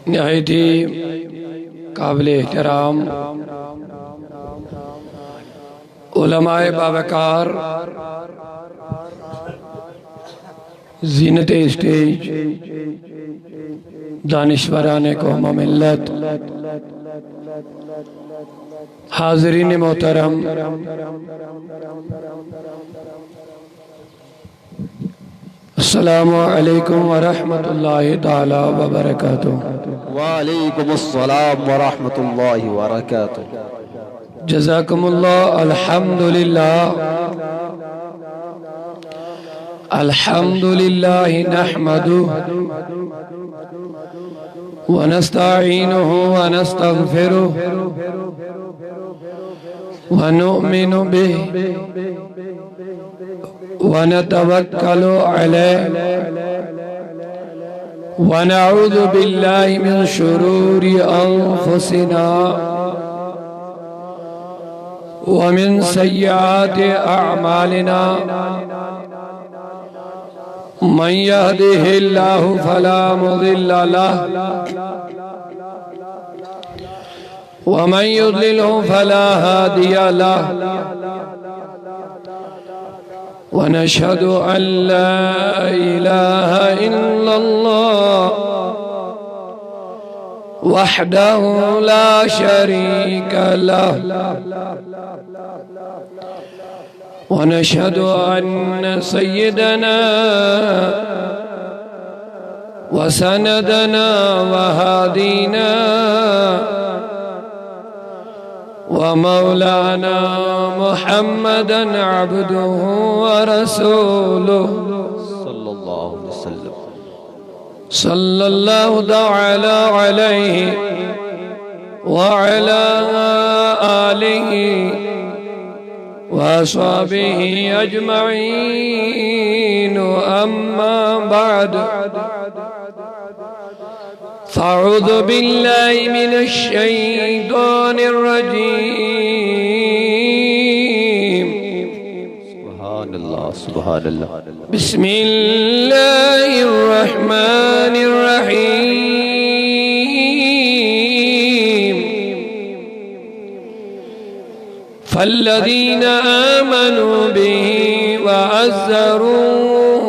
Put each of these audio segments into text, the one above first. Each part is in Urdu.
نہایت ہی قابل احترام علماء باوقار، زینت اسٹیج، دانشوران قوم و ملت، حاضرین محترم، السلام علیکم ورحمۃ اللہ تعالی وبرکاتہ۔ وعلیکم السلام ورحمۃ اللہ وبرکاتہ۔ جزاکم اللہ۔ الحمدللہ نحمدہ ونستعینہ ونستغفرہ ونؤمن بہ ونتوکل علیہ ونعوذ باللہ من شرور انفسنا ومن سیئات اعمالنا، من يهده الله فلا مضل له ومن يضلله فلا هادي له، ونشهد أن لا إله إلا الله وحده لا شريك له، ونشهد أن سيدنا وسندنا وهادينا ومولانا محمدا عبده ورسوله صلی اللہ علیہ وسلم، صلى الله تعالى عليه وعلى آله وأصحابه أجمعين، أما بعد، فأعوذ بالله من الشيطان الرجيم، سبحان اللہ سبحان اللہ۔ بسم الله الرحمن الرحيم، فالذين آمنوا به وعزروه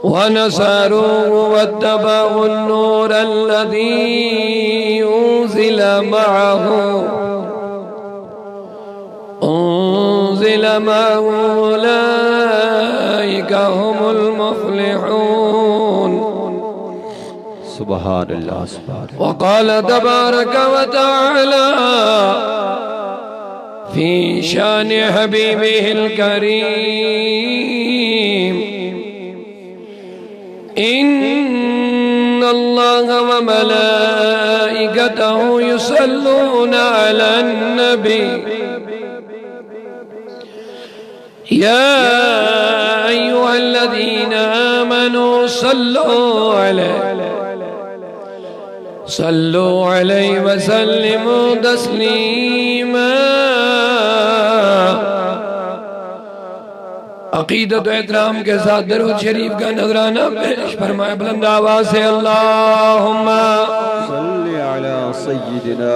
ونصروه واتبعوا النور الذي أنزل معه أولئك هم المفلحون۔ سبحان اللہ سبحان اللہ۔ وقال تبارك وتعالى في شان حبيبه الكريم، إن الله وملائكته يصلون على النبي، يا أيها الذين آمنوا صلوا عليه وسلموا تسليما۔ عقیدت و احترام کے ساتھ درود شریف کا نذرانہ پیش فرمائے بلند آواز سے، اللہم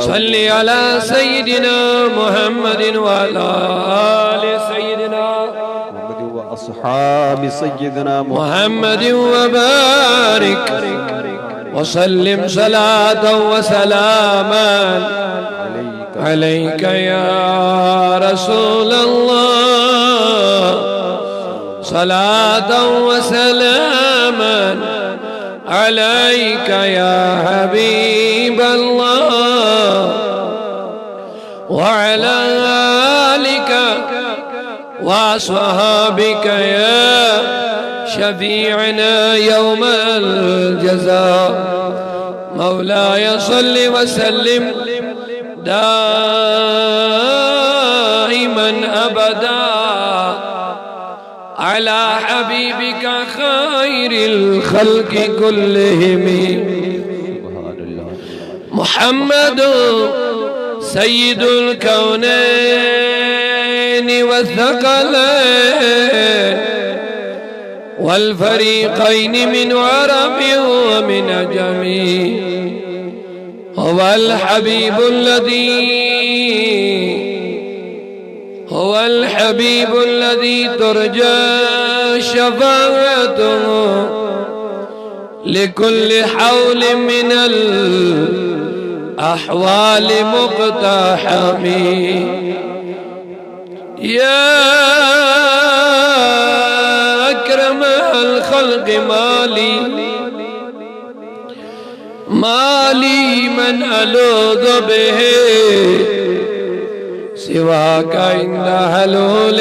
صلی علی سیدنا محمد وعلی آل سیدنا محمد و اصحاب سیدنا محمد وبارک وسلم صلاة وسلاما عليك يا رسول الله، صلاة وسلاما عليك يا حبيب الله، وعلى آلك وأصحابك يا شفيعنا يوم الجزاء، مولاي صل وسلم دائما أبدا على حبيبك خير الخلق كلهم، محمد سيد الكونين الحرمين والثقلين والفريقين من عرب ومن عجم هو الحبيب الذي ترجى شفاعته لكل حول من الأحوال مقتحم يا أكرم الخلق مالي من ألوذ به سواك عند حلول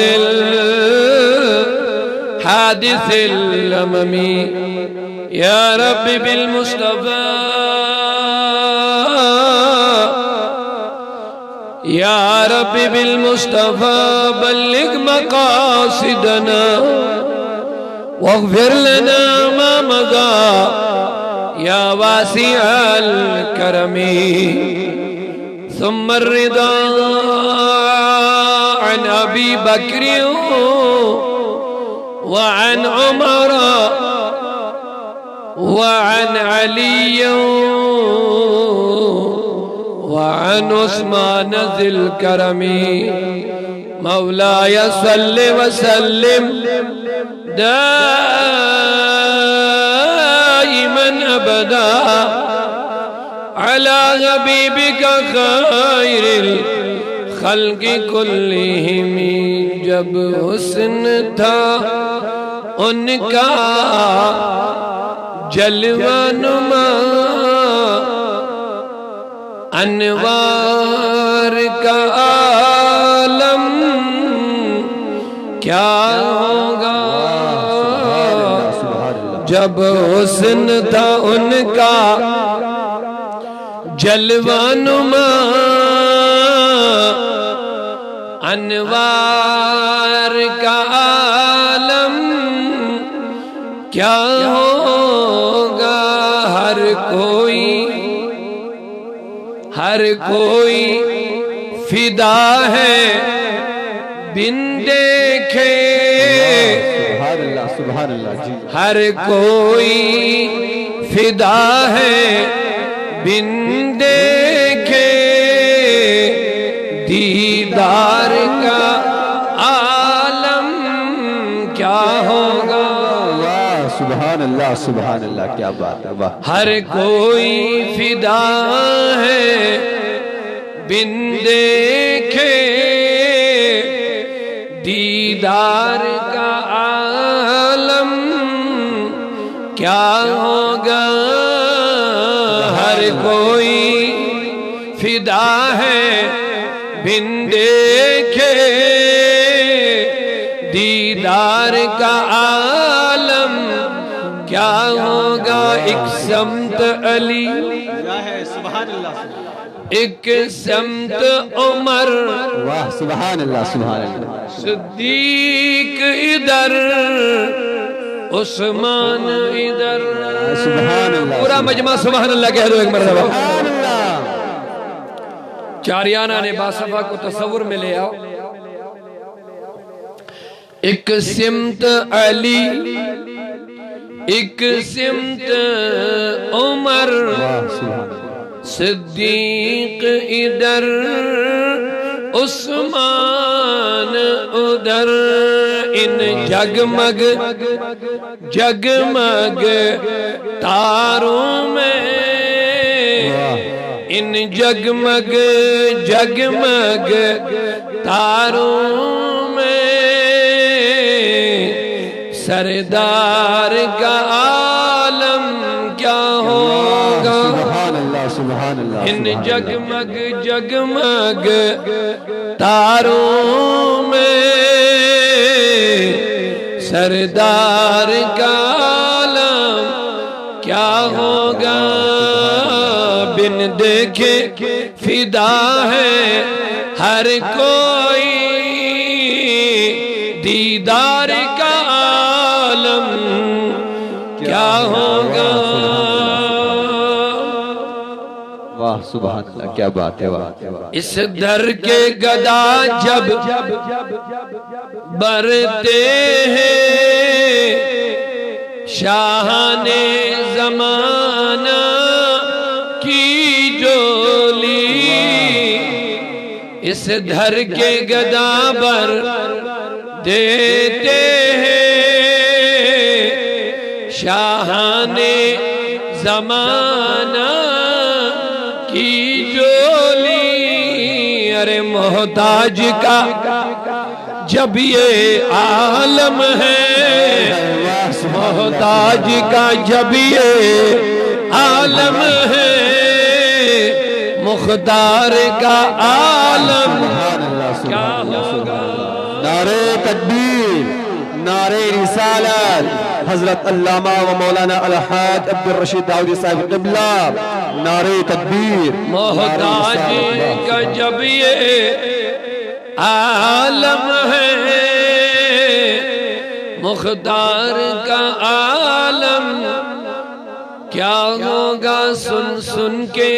الحادث الأمم يا رب بالمصطفى يا رب بالمصطفى بلغ مقاصدنا واغفر لنا ما مضى يا واسع الكرم ثم الرضا عن أبي بكر وعن عمر وعن علي وعن عثمان ذي الكرم مولاي صل وسلم دائما أبدا على حبيبك خير الخلق كلهم جب حسن تھا ان کا جلوہ نما انوار کا عالم کیا ہوگا جب حسن تھا ان کا جلوہ نما انوار کا عالم کیا ہوگا ہر کوئی فدا ہے بن دیکھے سبحان اللہ جی ہر کوئی فدا ہے بن دیکھے دیدار کا عالم کیا ہوگا سبحان اللہ کیا بات ہے واہ ہر کوئی فدا ہے بن دیکھے دیدار کا عالم کیا ہوگا ہر کوئی فدا ہے بن دیکھے دیدار کا عالم کیا ہوگا ایک سمت علی سبحان اللہ ایک سمت عمر واہ سبحان اللہ صدیق ادھر عثمان ادھر سبحان اللہ پورا مجمع سبحان اللہ کہہ دو ایک مرتبہ سبحان اللہ چاریانہ نے باصفہ کو تصور میں لے آؤ ایک سمت علی ایک سمت عمر صدیق ادھر عثمان ادھر ان جگمگ تاروں میں ان جگمگ تاروں میں سردار کا عالم کیا ہوگا سبحان اللہ ان جگمگ تاروں میں سردار کا عالم کیا ہوگا بن دیکھے فدا ہے ہر کوئی دیدار کا عالم کیا ہوگا واہ سبحان اللہ کیا بات ہے واہ اس در کے گدا جب برتے ہیں شاہان زمانہ کی جولی اس دھر کے گدا بر دیتے ہیں شاہان زمانہ کی جولی ارے محتاج کا جب یہ عالم ہے محتاج کا جب یہ عالم ہے مختار کا عالم کیا ہوگا نعرہ تکبیر نعرہ رسالت حضرت علامہ و مولانا الحاج عبدالرشید داؤدی صاحب قبلہ نعرہ تکبیر محتاج کا جب یہ عالم ہے مختار کا عالم کیا ہوگا سن سن کے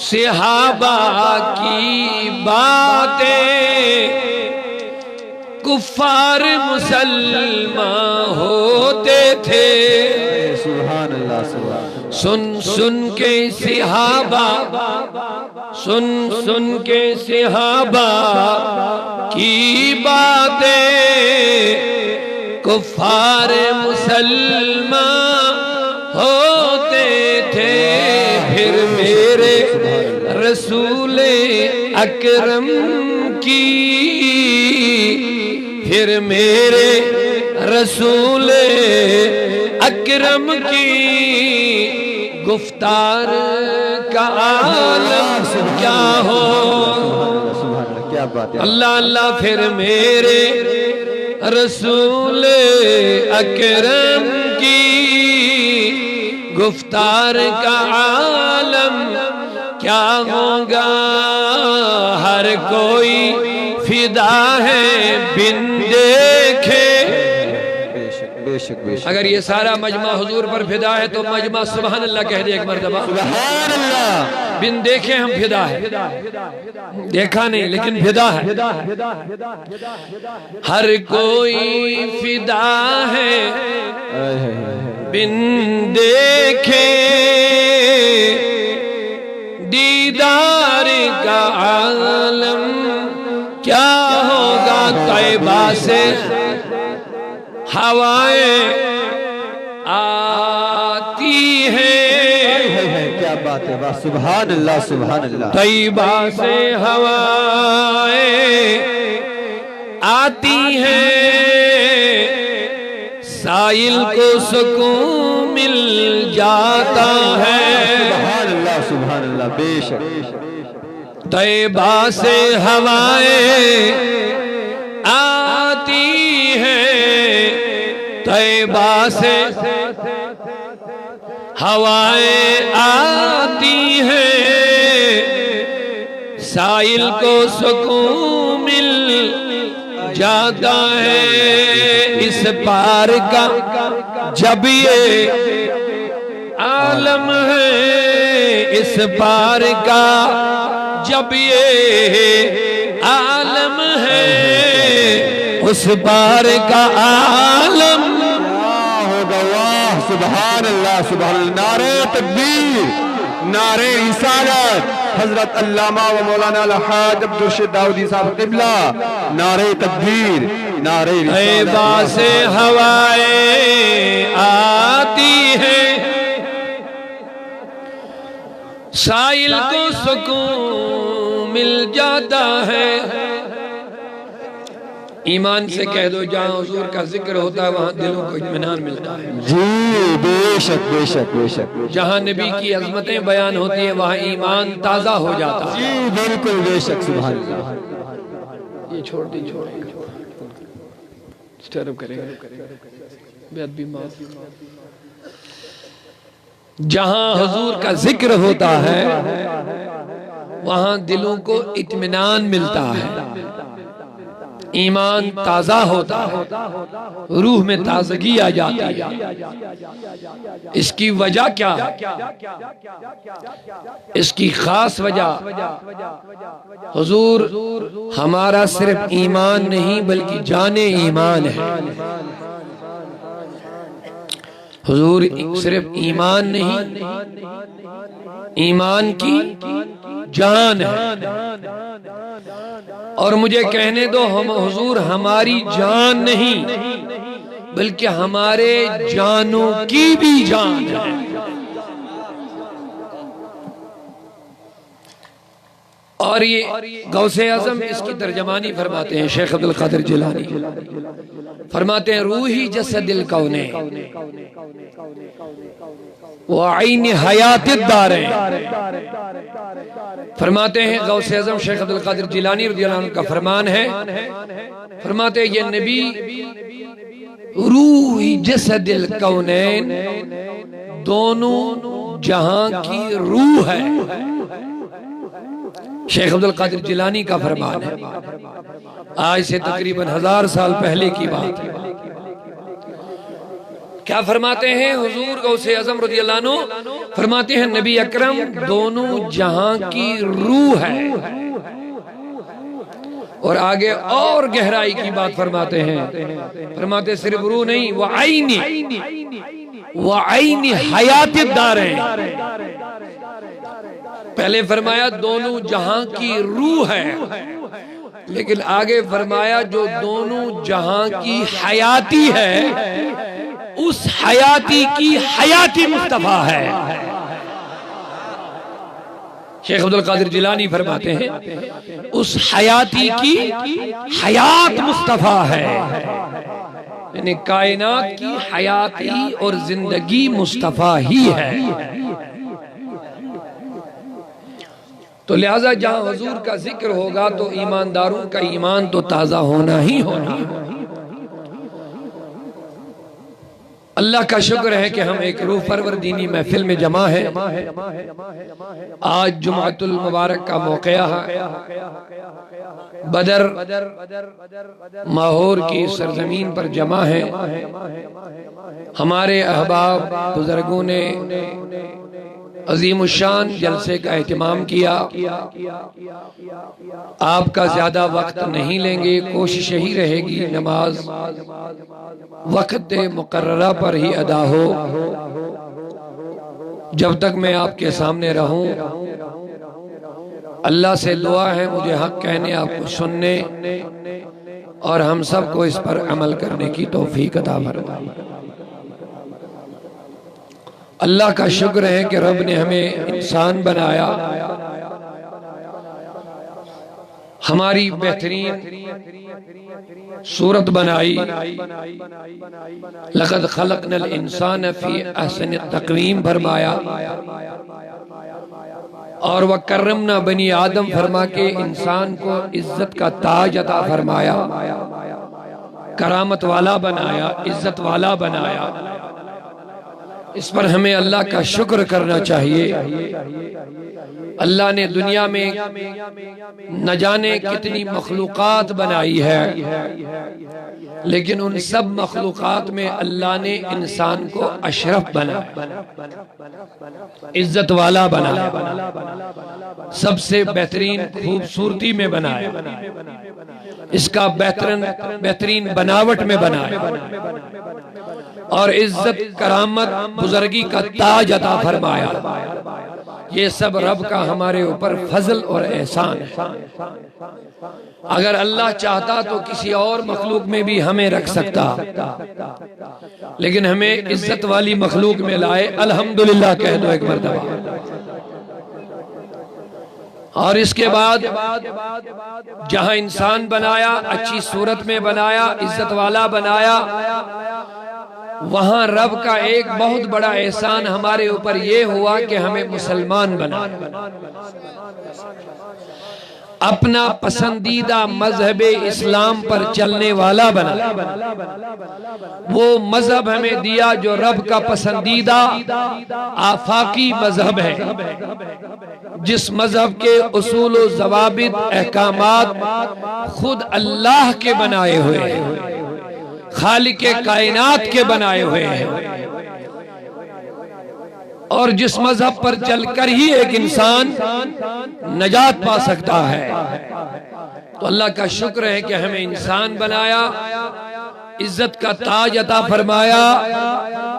صحابہ کی باتیں کفار مسلمان ہوتے تھے سبحان اللہ سبحان سن سن کے صحابہ سن سن کے صحابہ کی باتیں کفار مسلمان ہوتے تھے پھر میرے رسول اکرم کی پھر میرے رسول اکرم کی گفتار کا عالم کیا ہو کیا بات ہے اللہ اللہ پھر میرے رسول اکرم کی گفتار کا عالم کیا ہوگا ہر کوئی فدا ہے بن دیکھے بے شک اگر یہ سارا مجمع حضور پر فدا ہے تو مجمع سبحان اللہ کہہ دے ایک مرتبہ سبحان اللہ بن دیکھے ہم فدا ہے دیکھا نہیں لیکن فدا ہے ہر کوئی فدا ہے بن دیکھے دیدار کا عالم کیا ہوگا طیبہ سے ہوائیں آتی ہیں کیا بات ہے واہ سبحان اللہ سبحان اللہ طیبہ سے ہوائیں آتی ہیں سائل کو سکون مل جاتا ہے سبحان اللہ بے شک طیبہ سے ہوائیں آتی ہیں طیبہ سے ہوائیں آتی ہیں سائل کو سکون مل جاتا ہے اس پار کا جب یہ عالم ہے اس پار کا جب یہ عالم ہے اس پار کا عالم واہ سبحان اللہ سبحان اللہ نعرہ تکبیر نعرہ رسالت حضرت علامہ و مولانا الحاج عبدالرشید داؤدی صاحب قبلہ نعرہ تکبیر نعرہ رسالت طیبہ سے ہوائیں آتی ہیں سائل کو سکون مل جاتا ہے ایمان سے کہہ دو جہاں حضور کا ذکر ہوتا ہے وہاں دلوں کو اطمینان ملتا ہے جی بے شک بے شک بے شک جہاں نبی کی عظمتیں بیان ہوتی ہیں وہاں ایمان تازہ ہو جاتا ہے جی بالکل بے شک سبحان اللہ یہ چھوڑ دی سٹرپ کرے گا بے ادبی معاف جہاں حضور کا ذکر ہوتا ہے وہاں دلوں کو اطمینان ملتا ہے ایمان تازہ ہوتا ہے، روح میں تازگی آ جاتی ہے۔ اس کی وجہ کیا ہے؟ اس کی خاص وجہ حضور ہمارا صرف ایمان نہیں بلکہ جان ایمان ہے۔ حضور صرف ایمان نہیں، ایمان کی جان ہے۔ اور مجھے کہنے دو حضور ہماری جان نہیں بلکہ ہمارے جانوں کی بھی جان ہے۔ اور یہ غوث اعظم اس کی ترجمانی فرماتے ہیں، شیخ عبد القادر جیلانی فرماتے ہیں روحی جسد الکونین وعین حیات الدارین۔ فرماتے ہیں غوث اعظم شیخ عبد القادر جیلانی رضی اللہ عنہ کا فرمان ہے، فرماتے ہیں یہ نبی روحی جسد الکونین، دونوں جہاں کی روح ہے۔ شیخ عبد القادر جیلانی کا فرمان ہے، آج سے تقریباً 1000 سال پہلے کی بات ہے۔ کیا فرماتے ہیں حضور غوث اعظم رضی اللہ عنہ؟ فرماتے ہیں نبی اکرم دونوں جہاں کی روح ہے۔ اور آگے اور گہرائی کی بات فرماتے ہیں، فرماتے صرف روح نہیں، وعین حیات الدارین۔ پہلے فرمایا دونوں جہاں کی روح ہے، لیکن آگے فرمایا جو دونوں جہاں کی حیاتی ہے، اس حیاتی کی حیاتی مصطفیٰ ہے۔ شیخ عبد القادر جیلانی فرماتے ہیں اس حیاتی کی حیات مصطفیٰ ہے، یعنی کائنات کی حیاتی اور زندگی مصطفیٰ ہی ہے۔ تو لہٰذا جہاں حضور کا ذکر ہوگا تو ایمانداروں کا ایمان تو تازہ ہونا ہی ہونا۔ اللہ کا شکر ہے کہ ہم ایک روح پرور دینی محفل میں جمع ہیں۔ آج جمعۃ المبارک کا موقع ہے، بدر ماہور کی سرزمین پر جمع ہیں۔ ہمارے احباب بزرگوں نے عظیم الشان جلسے کا اہتمام کیا۔ آپ کا زیادہ وقت نہیں لیں گے، کوشش یہی رہے گی نماز وقت مقررہ پر ہی ادا ہو۔ جب تک میں آپ کے سامنے رہوں اللہ سے دعا ہے مجھے حق کہنے، آپ کو سننے، اور ہم سب کو اس پر عمل کرنے کی توفیق عطا فرمائے۔ اللہ کا شکر ہے کہ رب نے ہمیں انسان بنایا، ہماری بہترین صورت بنائی۔ لقد خلقنا الانسان فی احسن تقویم فرمایا، اور وَكَرَّمْنَا بنی آدم فرما کے انسان کو عزت کا تاج عطا فرمایا، کرامت والا بنایا، عزت والا بنایا۔ اس پر ہمیں اللہ کا شکر کرنا چاہیے۔ اللہ نے دنیا میں نہ جانے کتنی مخلوقات بنائی ہے، لیکن ان سب مخلوقات میں اللہ نے انسان کو اشرف بنایا، عزت والا بنایا، سب سے بہترین خوبصورتی میں بنایا، اس کا بہترین بناوٹ میں بنایا، اور عزت کرامت بزرگی کا تاج عطا فرمایا۔ یہ سب رب کا ہمارے اوپر فضل اور احسان ہے۔ اگر اللہ چاہتا تو کسی اور مخلوق میں بھی ہمیں رکھ سکتا، لیکن ہمیں عزت والی مخلوق میں لائے۔ الحمدللہ کہہ دو ایک مرتبہ۔ اور اس کے بعد جہاں انسان بنایا، اچھی صورت میں بنایا، عزت والا بنایا، وہاں رب کا ایک بہت بڑا احسان ہمارے اوپر یہ ہوا کہ ہمیں مسلمان بنایا۔ اپنا پسندیدہ مذہب اسلام پر چلنے والا بنا. وہ مذہب ہمیں دیا جو رب کا پسندیدہ آفاقی مذہب ہے، جس مذہب کے اصول و ضوابط احکامات خود اللہ کے بنائے ہوئے ہیں، خالق کائنات کے بنائے ہوئے ہیں، اور جس مذہب پر چل کر ہی ایک انسان نجات پا سکتا ہے. تو اللہ کا شکر ہے کہ ہمیں انسان بنایا، عزت کا تاج عطا فرمایا،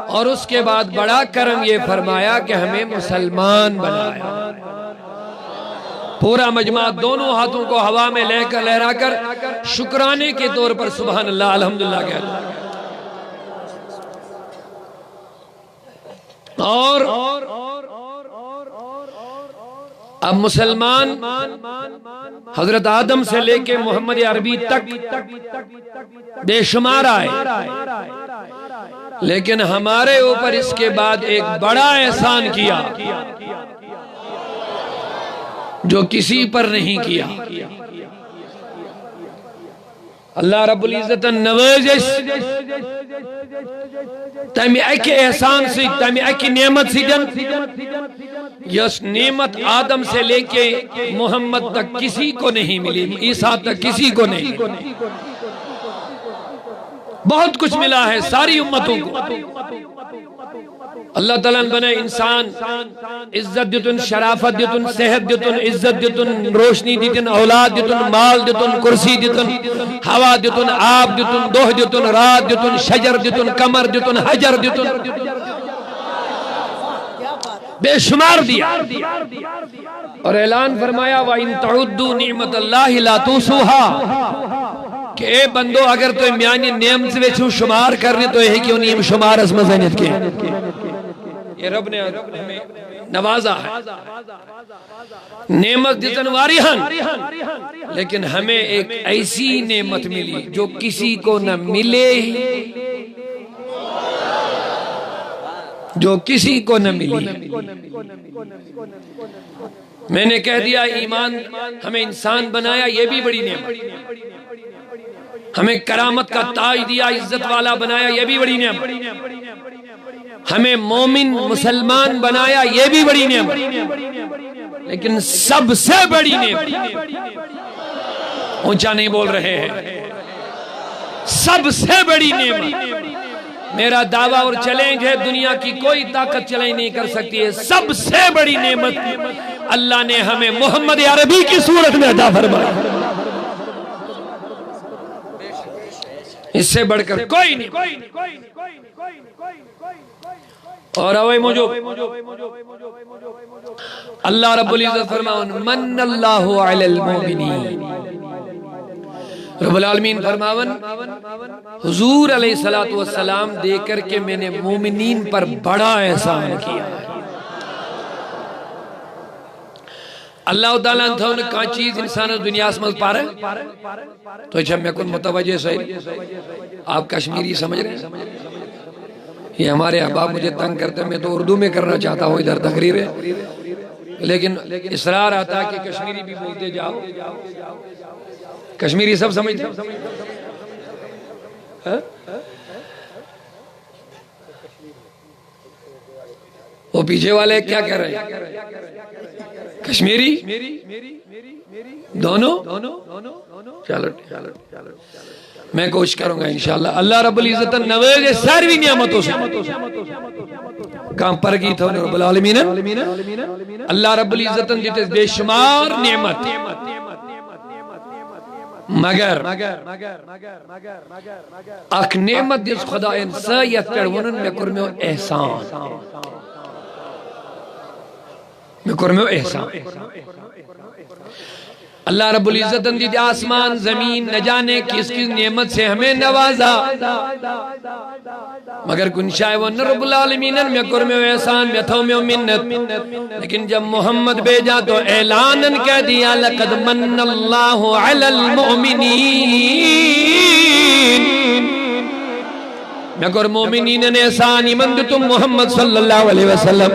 اور اس کے بعد بڑا کرم یہ فرمایا کہ ہمیں مسلمان بنایا. پورا مجمع دونوں ہاتھوں کو ہوا میں لہرا کر شکرانے کے طور پر سبحان اللہ الحمدللہ کہتا ہے. اور اب مسلمان حضرت آدم سے لے کے محمد عربی تک بے شمار آئے، لیکن ہمارے اوپر اس کے بعد ایک بڑا احسان کیا جو کسی پر نہیں کیا. اللہ رب العزت نوازش تمہیں ایک احسان سے، تمہیں ایک نعمت سے جن یس نعمت آدم سے لے کے محمد تک کسی کو نہیں ملی، عیسیٰ تک کسی کو نہیں. بہت کچھ ملا ہے ساری امتوں کو. اللہ تعالیٰ نے بنائے انسان، عزت دیتن، شرافت دیتن، صحت دیتن، عزت دیتن، روشنی دیتن، اولاد دیتن، مال دیتن، کرسی دیتن، ہوا دیتن، آب دیتن، دوہ دیتن، رات دیتن، شجر دیتن، کمر دیتن، حجر دیتن، بے شمار دیا. اور اعلان فرمایا وَإِن تَعُدُّوا نِعْمَةَ اللَّهِ لَا تُحْصُوهَا کہ اے بندو اگر تو میانی نعمت وچ شمار کرنے تو ہے کیوں نہیں شمار اس مزنیت کے. یہ رب نے ہمیں نوازا ہے، نعمت دیتن واری ہن، لیکن ہمیں ایک ایسی نعمت ملی جو کسی کو نہ ملے، جو کسی کو نہ ملی. میں نے کہہ دیا ایمان ہمیں انسان بنایا، یہ بھی بڑی نعمت. ہمیں کرامت کا تاج دیا، عزت والا بنایا، یہ بھی بڑی نعمت. ہمیں مومن مسلمان بنایا، یہ بھی بڑی نعمت. لیکن سب سے بڑی نعمت، اونچا نہیں بول رہے ہیں، سب سے بڑی نعمت، میرا دعویٰ اور چیلنج ہے، دنیا کی کوئی طاقت چیلنج نہیں کر سکتی ہے، سب سے بڑی نعمت اللہ نے ہمیں محمد عربی کی صورت میں عطا فرمائی. اس سے بڑھ کر کوئی نہیں. اور اوے مجھو اللہ رب العزت فرماؤن من اللہ علی المومنین، رب العالمین فرماون حضور علیہ السلام دے کر کے میں نے مومنین پر بڑا احسان کیا. اللہ تعالیٰ انتہوں نے کہاں چیز انسان دنیا اسمت پا رہے تو اچھا میں کن متوجہ صحیح آپ کشمیری سمجھ رہے ہیں. یہ ہمارے احباب مجھے تنگ کرتے ہیں، میں تو اردو میں کرنا چاہتا ہوں ادھر تقریر ہے، لیکن اصرار آتا ہے کہ کشمیری بھی بولتے جاؤ. کشمیری سب سمجھتے ہیں؟ وہ پیچھے والے کیا کہہ رہے ہیں؟ کشمیری دونوں؟ چلو میں کوشش کروں گا انشاءاللہ. اللہ رب العزت نوازے ساری نعمتوں سے کام پر کی تھا رب العالمین. اللہ رب العزت جیتے بے شمار نعمت، مگر اک نعمت جس خدا انسایت پر ونن میں کرمیو احسان، میں کرمیو احسان. اللہ رب العزت نے آسمان زمین نہ جانے کس کس نعمت سے ہمیں نوازا، مگر کن شاید رب العالمین میں کرمیو احسان میں تھو میں منت. لیکن جب محمد بھیجا تو اعلانن کہہ دیا لقد من اللہ علی المؤمنین، میں کر مومنین نے احسان ایمن تم محمد صلی اللہ علیہ وسلم.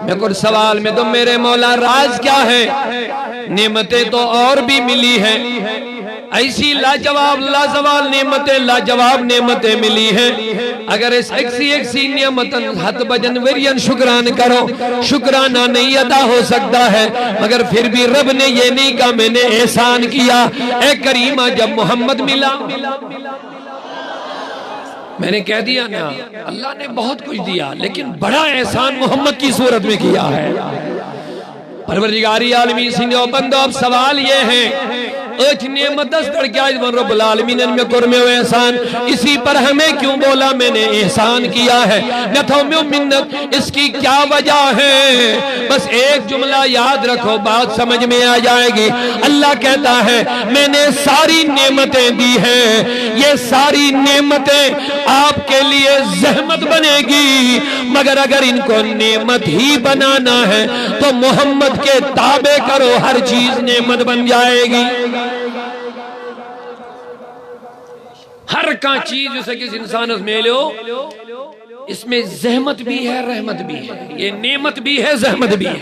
میں کر سوال میں تم میرے مولا راز کیا ہے؟ نعمتیں تو اور بھی ملی ہیں، ایسی لاجواب لازوال نعمتیں، لاجواب نعمتیں ملی ہیں۔ اگر اس ایک سی نعمتن حت بجن ورین شکران کرو، شکرانہ نہیں ادا ہو سکتا ہے، مگر پھر بھی رب نے یہ نہیں کہا میں نے احسان کیا۔ اے کریمہ جب محمد ملا، میں نے کہہ دیا نا اللہ نے بہت کچھ دیا، لیکن بڑا احسان محمد کی صورت میں کیا ہے۔ پروردگاری عالمین سنگھو بندو، اب سوال یہ ہے ایچ نعمت دستر کیا اس رب العالمین میں کرمے ہوئے احسان، اسی پر ہمیں کیوں بولا میں نے احسان کیا ہے؟ نتھوں میں منت اس کی کیا وجہ ہے؟ بس ایک جملہ یاد رکھو، بات سمجھ میں آ جائے گی۔ اللہ کہتا ہے میں نے ساری نعمتیں دی ہیں، یہ ساری نعمتیں آپ کے لیے زحمت بنے گی، مگر اگر ان کو نعمت ہی بنانا ہے تو محمد کے تابع کرو، ہر چیز نعمت بن جائے گی۔ ہر کا چیز جسے کس انسان اس میں لو، اس میں زحمت بھی ہے رحمت بھی ہے، یہ نعمت بھی ہے زحمت بھی ہے،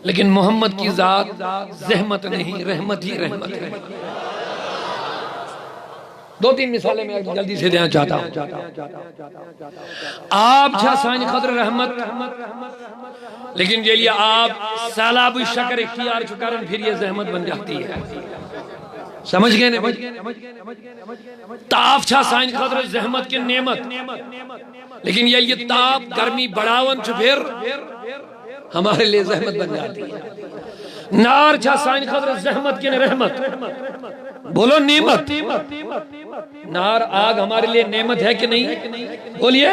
لیکن محمد کی ذات زحمت نہیں، رحمت ہی رحمت ہے۔ دو تین مثالیں میں جلدی سے دینا چاہتا ہوں۔ آپ چھا سائن خضر رحمت، لیکن یہ لئے آپ سالاب الشکر اختیار چکرن پھر یہ زحمت بن جاتی ہے۔ سمجھ گئے نے تاف چھا سائن خضر زحمت کی نعمت، لیکن یہ لئے تاپ گرمی بڑھاون چھ پھر ہمارے لئے زحمت بن جاتی ہے۔ نار چھا سائن خضر زحمت کی رحمت، بولو نعمت۔ نار آگ ہمارے لیے نعمت ہے کہ نہیں؟ بولیے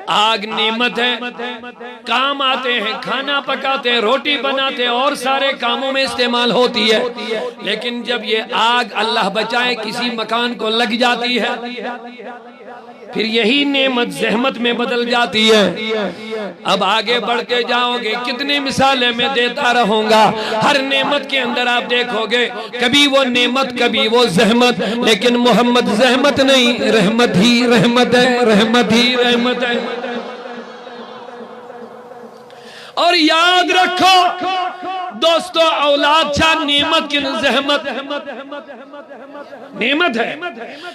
آگ نعمت ہے، کام آتے ہیں، کھانا پکاتے ہیں، روٹی بناتے ہیں، اور سارے کاموں میں استعمال ہوتی ہے، لیکن جب یہ آگ اللہ بچائے کسی مکان کو لگ جاتی ہے پھر یہی نعمت زحمت میں بدل جاتی ہے۔ اب آگے بڑھ کے جاؤ گے، کتنی مثالیں میں دیتا رہوں گا، ہر نعمت کے اندر آپ دیکھو گے کبھی وہ نعمت کبھی وہ زحمت، لیکن محمد زحمت نہیں، رحمت ہی رحمت ہے، رحمت ہی رحمت ہے۔ اور یاد رکھو دوستو، اولاد چھا نعمت کی زحمت نعمت ہے،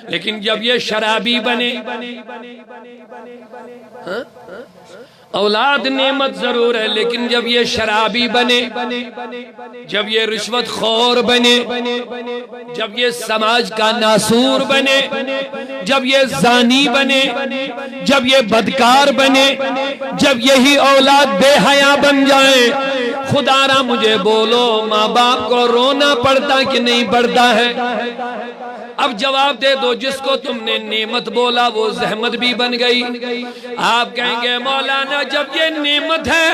لیکن جب یہ شرابی بنے، اولاد نعمت ضرور ہے، لیکن جب یہ شرابی بنے، جب یہ رشوت خور بنے، جب یہ سماج کا ناسور بنے، جب یہ زانی بنے، جب یہ بدکار بنے، جب یہی اولاد بے حیا بن جائے، خدا را مجھے بولو ماں باپ کو رونا پڑتا کہ نہیں پڑتا ہے؟ اب جواب دے دو، جس کو تم نے نعمت بولا وہ زحمت بھی بن گئی۔ آپ کہیں گے مولانا جب یہ نعمت ہے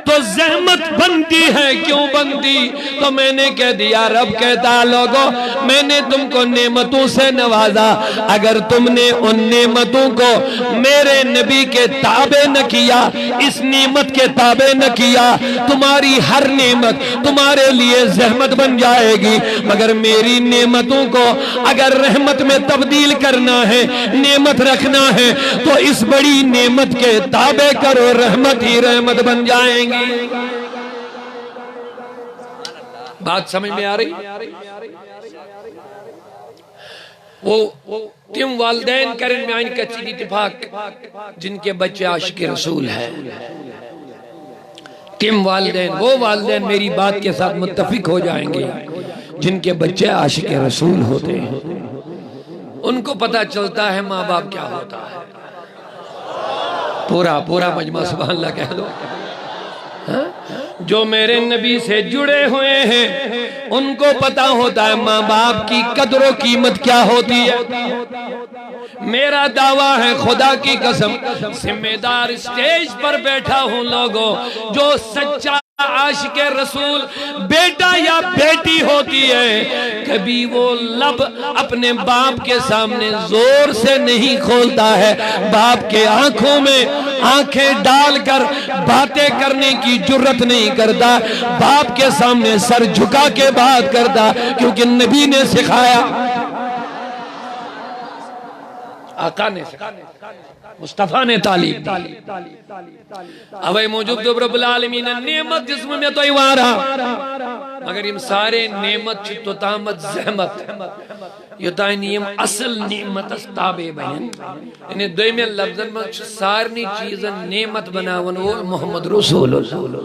تو زحمت بنتی ہے، کیوں بنتی؟ تو میں نے کہہ دیا رب کہتا لوگو میں نے تم کو نعمتوں سے نوازا، اگر تم نے ان نعمتوں کو میرے نبی کے تابع نہ کیا، اس نعمت کے تابع نہ کیا، تمہاری ہر نعمت تمہارے لیے زحمت بن جائے گی، مگر میری نعمتوں کو اگر رحمت میں تبدیل کرنا ہے، نعمت رکھنا ہے، تو اس بڑی نعمت کے تابع کرو، رحمت ہی رحمت بن جائیں گی۔ بات سمجھ میں آ رہی؟ وہ تم والدین کرن میں آئین کچی اتفاق جن کے بچے عاشق رسول ہیں، تم والدین، وہ والدین میری بات کے ساتھ متفق ہو جائیں گے جن کے بچے عاشق رسول ہوتے ہیں، ان کو پتا چلتا ہے ماں باپ کیا ہوتا ہے۔ پورا مجمع سبحان اللہ کہہ دو۔ جو میرے نبی سے جڑے ہوئے ہیں ان کو پتا ہوتا ہے ماں باپ کی قدر و قیمت کیا ہوتی ہے۔ میرا دعویٰ ہے خدا کی قسم، ذمہ دار سٹیج پر بیٹھا ہوں لوگوں، جو سچا عاشق رسول بیٹا یا بیٹی ہوتی ہے کبھی وہ لب اپنے باپ کے سامنے زور سے نہیں کھولتا ہے، باپ کے آنکھوں میں آنکھیں ڈال کر باتیں کرنے کی جرت نہیں کرتا، باپ کے سامنے سر جھکا کے بات کرتا، کیونکہ نبی نے سکھایا۔ آقا نے سکھایا، مصطفیٰ نے تعلیم دی. اوے موجود دو رب العالمین نعمت جسم میں تو ایوارا مگر یم سارے نعمت چھ تو تامت زحمت یوتائن یم اصل نعمت استابے بہن انہیں دوئیمیں لفظن میں چھ سارنی چیزن نعمت بناون وہ محمد رسول اللہ.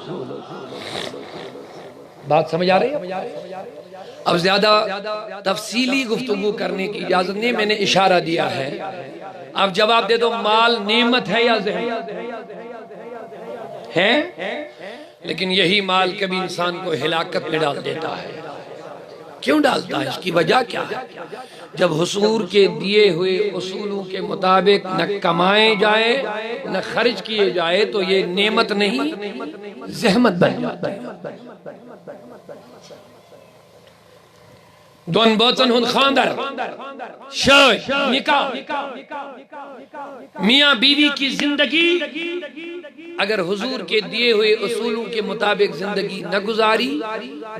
بات سمجھ آ رہی ہے؟ اب زیادہ تفصیلی گفتگو کرنے کی اجازت نہیں، میں نے اشارہ دیا ہے. اب جواب دے دو، مال نعمت ہے یا زحمت ہے؟ لیکن یہی مال کبھی انسان کو ہلاکت میں ڈال دیتا ہے. کیوں ڈالتا ہے؟ اس کی وجہ کیا ہے؟ جب حضور کے دیے ہوئے اصولوں کے مطابق نہ کمائے جائے نہ خرچ کیے جائے تو یہ نعمت نہیں زحمت بن جاتا ہے. دون بوتن ہن خاندر شاید نکاح میاں بیوی کی زندگی اگر حضور کے دیے ہوئے اصولوں کے مطابق زندگی نہ گزاری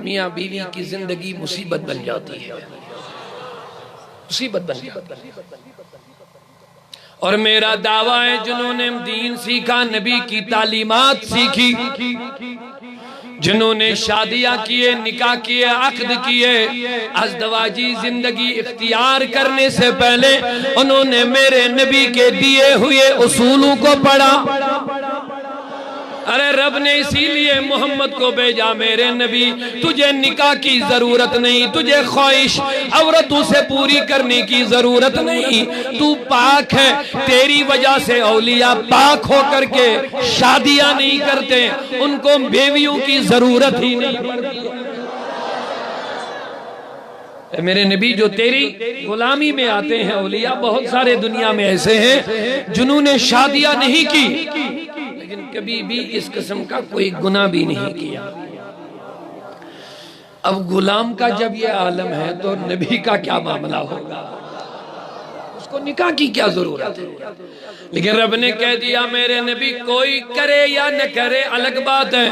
میاں بیوی کی زندگی مصیبت بن جاتی ہے، مصیبت بن جاتی ہے. اور میرا دعویٰ ہے جنہوں نے دین سیکھا، نبی کی تعلیمات سیکھی، جنہوں نے شادیاں کیے، نکاح کیے، عقد کیے، ازدواجی زندگی اختیار کرنے سے پہلے انہوں نے میرے نبی کے دیے ہوئے اصولوں کو پڑھا. ارے رب نے اسی لیے محمد کو بھیجا، میرے نبی تجھے نکاح کی ضرورت نہیں، تجھے خواہش عورتوں سے پوری کرنے کی ضرورت نہیں، تو پاک ہے. تیری وجہ سے اولیاء پاک ہو کر کے شادیاں نہیں کرتے، ان کو بیویوں کی ضرورت ہی نہیں پڑتی. میرے نبی جو تیری غلامی میں آتے ہیں اولیاء بہت سارے دنیا میں ایسے ہیں جنہوں نے شادیاں نہیں کی لیکن کبھی بھی اس قسم کا کوئی گناہ بھی نہیں کیا. اب غلام کا جب یہ عالم ہے تو نبی کا کیا معاملہ ہوگا؟ اس کو نکاح کی کیا ضرورت ہے؟ لیکن رب نے کہہ دیا میرے نبی کوئی کرے یا نہ کرے الگ بات ہے،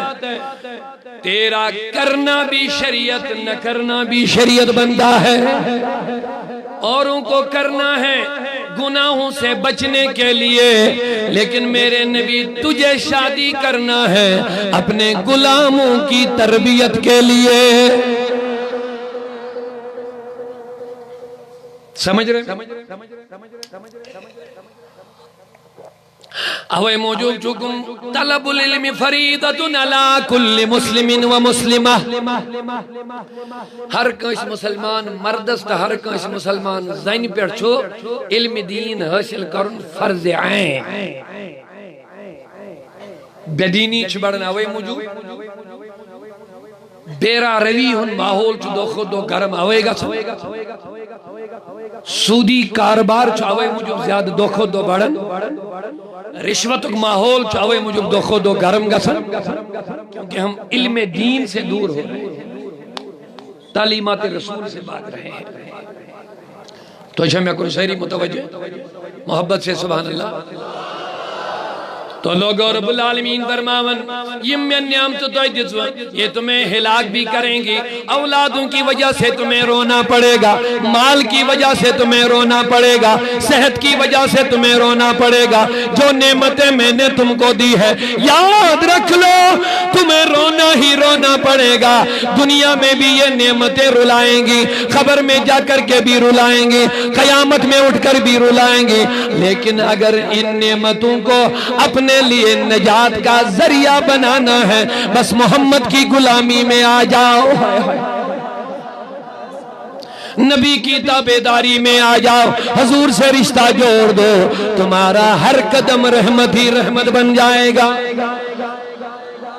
تیرا کرنا بھی شریعت نہ کرنا بھی شریعت بنتا ہے. اوروں کو کرنا ہے گناہوں سے بچنے کے لیے، لیکن میرے نبی تجھے شادی کرنا ہے اپنے غلاموں کی تربیت کے لیے. سمجھ رہے؟ اوے موجود چکم طلب العلم فریضۃ علی کل مسلم و مسلمہ. ہر کس مسلمان مردست ہر کس مسلمان زین پر چھو علم دین حاصل کرن فرض عین. بدینی چھ بڑھن اوے موجود بیرا روی ہن ماحول چھ دو خود دو گرم ہوئے گا، سودی کاربار چھ ہوئے موجود زیادہ دو خود دو بڑھن، رشوت ماحول چھ ہوئے موجود دو خود دو گرم گسن، کیونکہ ہم علم دین سے دور ہو رہے ہیں، تعلیمات رسول سے بات رہے ہیں. تو اچھا میں کوئی شہری متوجہ محبت سے سبحان اللہ. تو لوگوں رب العالمین فرماون یہ میں نعمت تو دیتوا یہ تمہیں ہلاک بھی کریں گی، اولادوں کی وجہ سے تمہیں رونا پڑے گا، مال کی وجہ سے تمہیں رونا پڑے گا، صحت کی وجہ سے تمہیں رونا پڑے گا. جو نعمتیں میں نے تم کو دی ہے یاد رکھ لو تمہیں رونا ہی رونا پڑے گا. دنیا میں بھی یہ نعمتیں رلائیں گی، خبر میں جا کر کے بھی رلائیں گی، قیامت میں اٹھ کر بھی رلائیں گی. لیکن اگر ان نعمتوں کو اپنے لیے نجات کا ذریعہ بنانا ہے بس محمد کی غلامی میں آ جاؤ، نبی کی تابعداری میں آ جاؤ، حضور سے رشتہ جوڑ دو، تمہارا ہر قدم رحمت ہی رحمت بن جائے گا.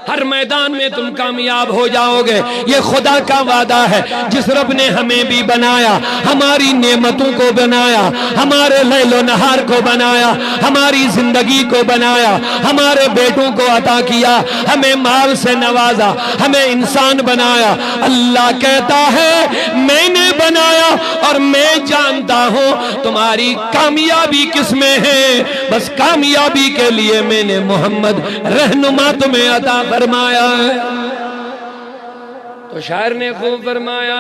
ہر میدان میں تم کامیاب ہو جاؤ گے. یہ خدا کا وعدہ ہے جس رب نے ہمیں بھی بنایا، ہماری نعمتوں کو بنایا، ہمارے لیل و نہار کو بنایا، ہماری زندگی کو بنایا، ہمارے بیٹوں کو عطا کیا، ہمیں مال سے نوازا، ہمیں انسان بنایا. اللہ کہتا ہے میں نے بنایا اور میں جانتا ہوں تمہاری کامیابی کس میں ہے، بس کامیابی کے لیے میں نے محمد رہنما تمہیں عطا فرمایا ہے. تو شاعر نے خوب فرمایا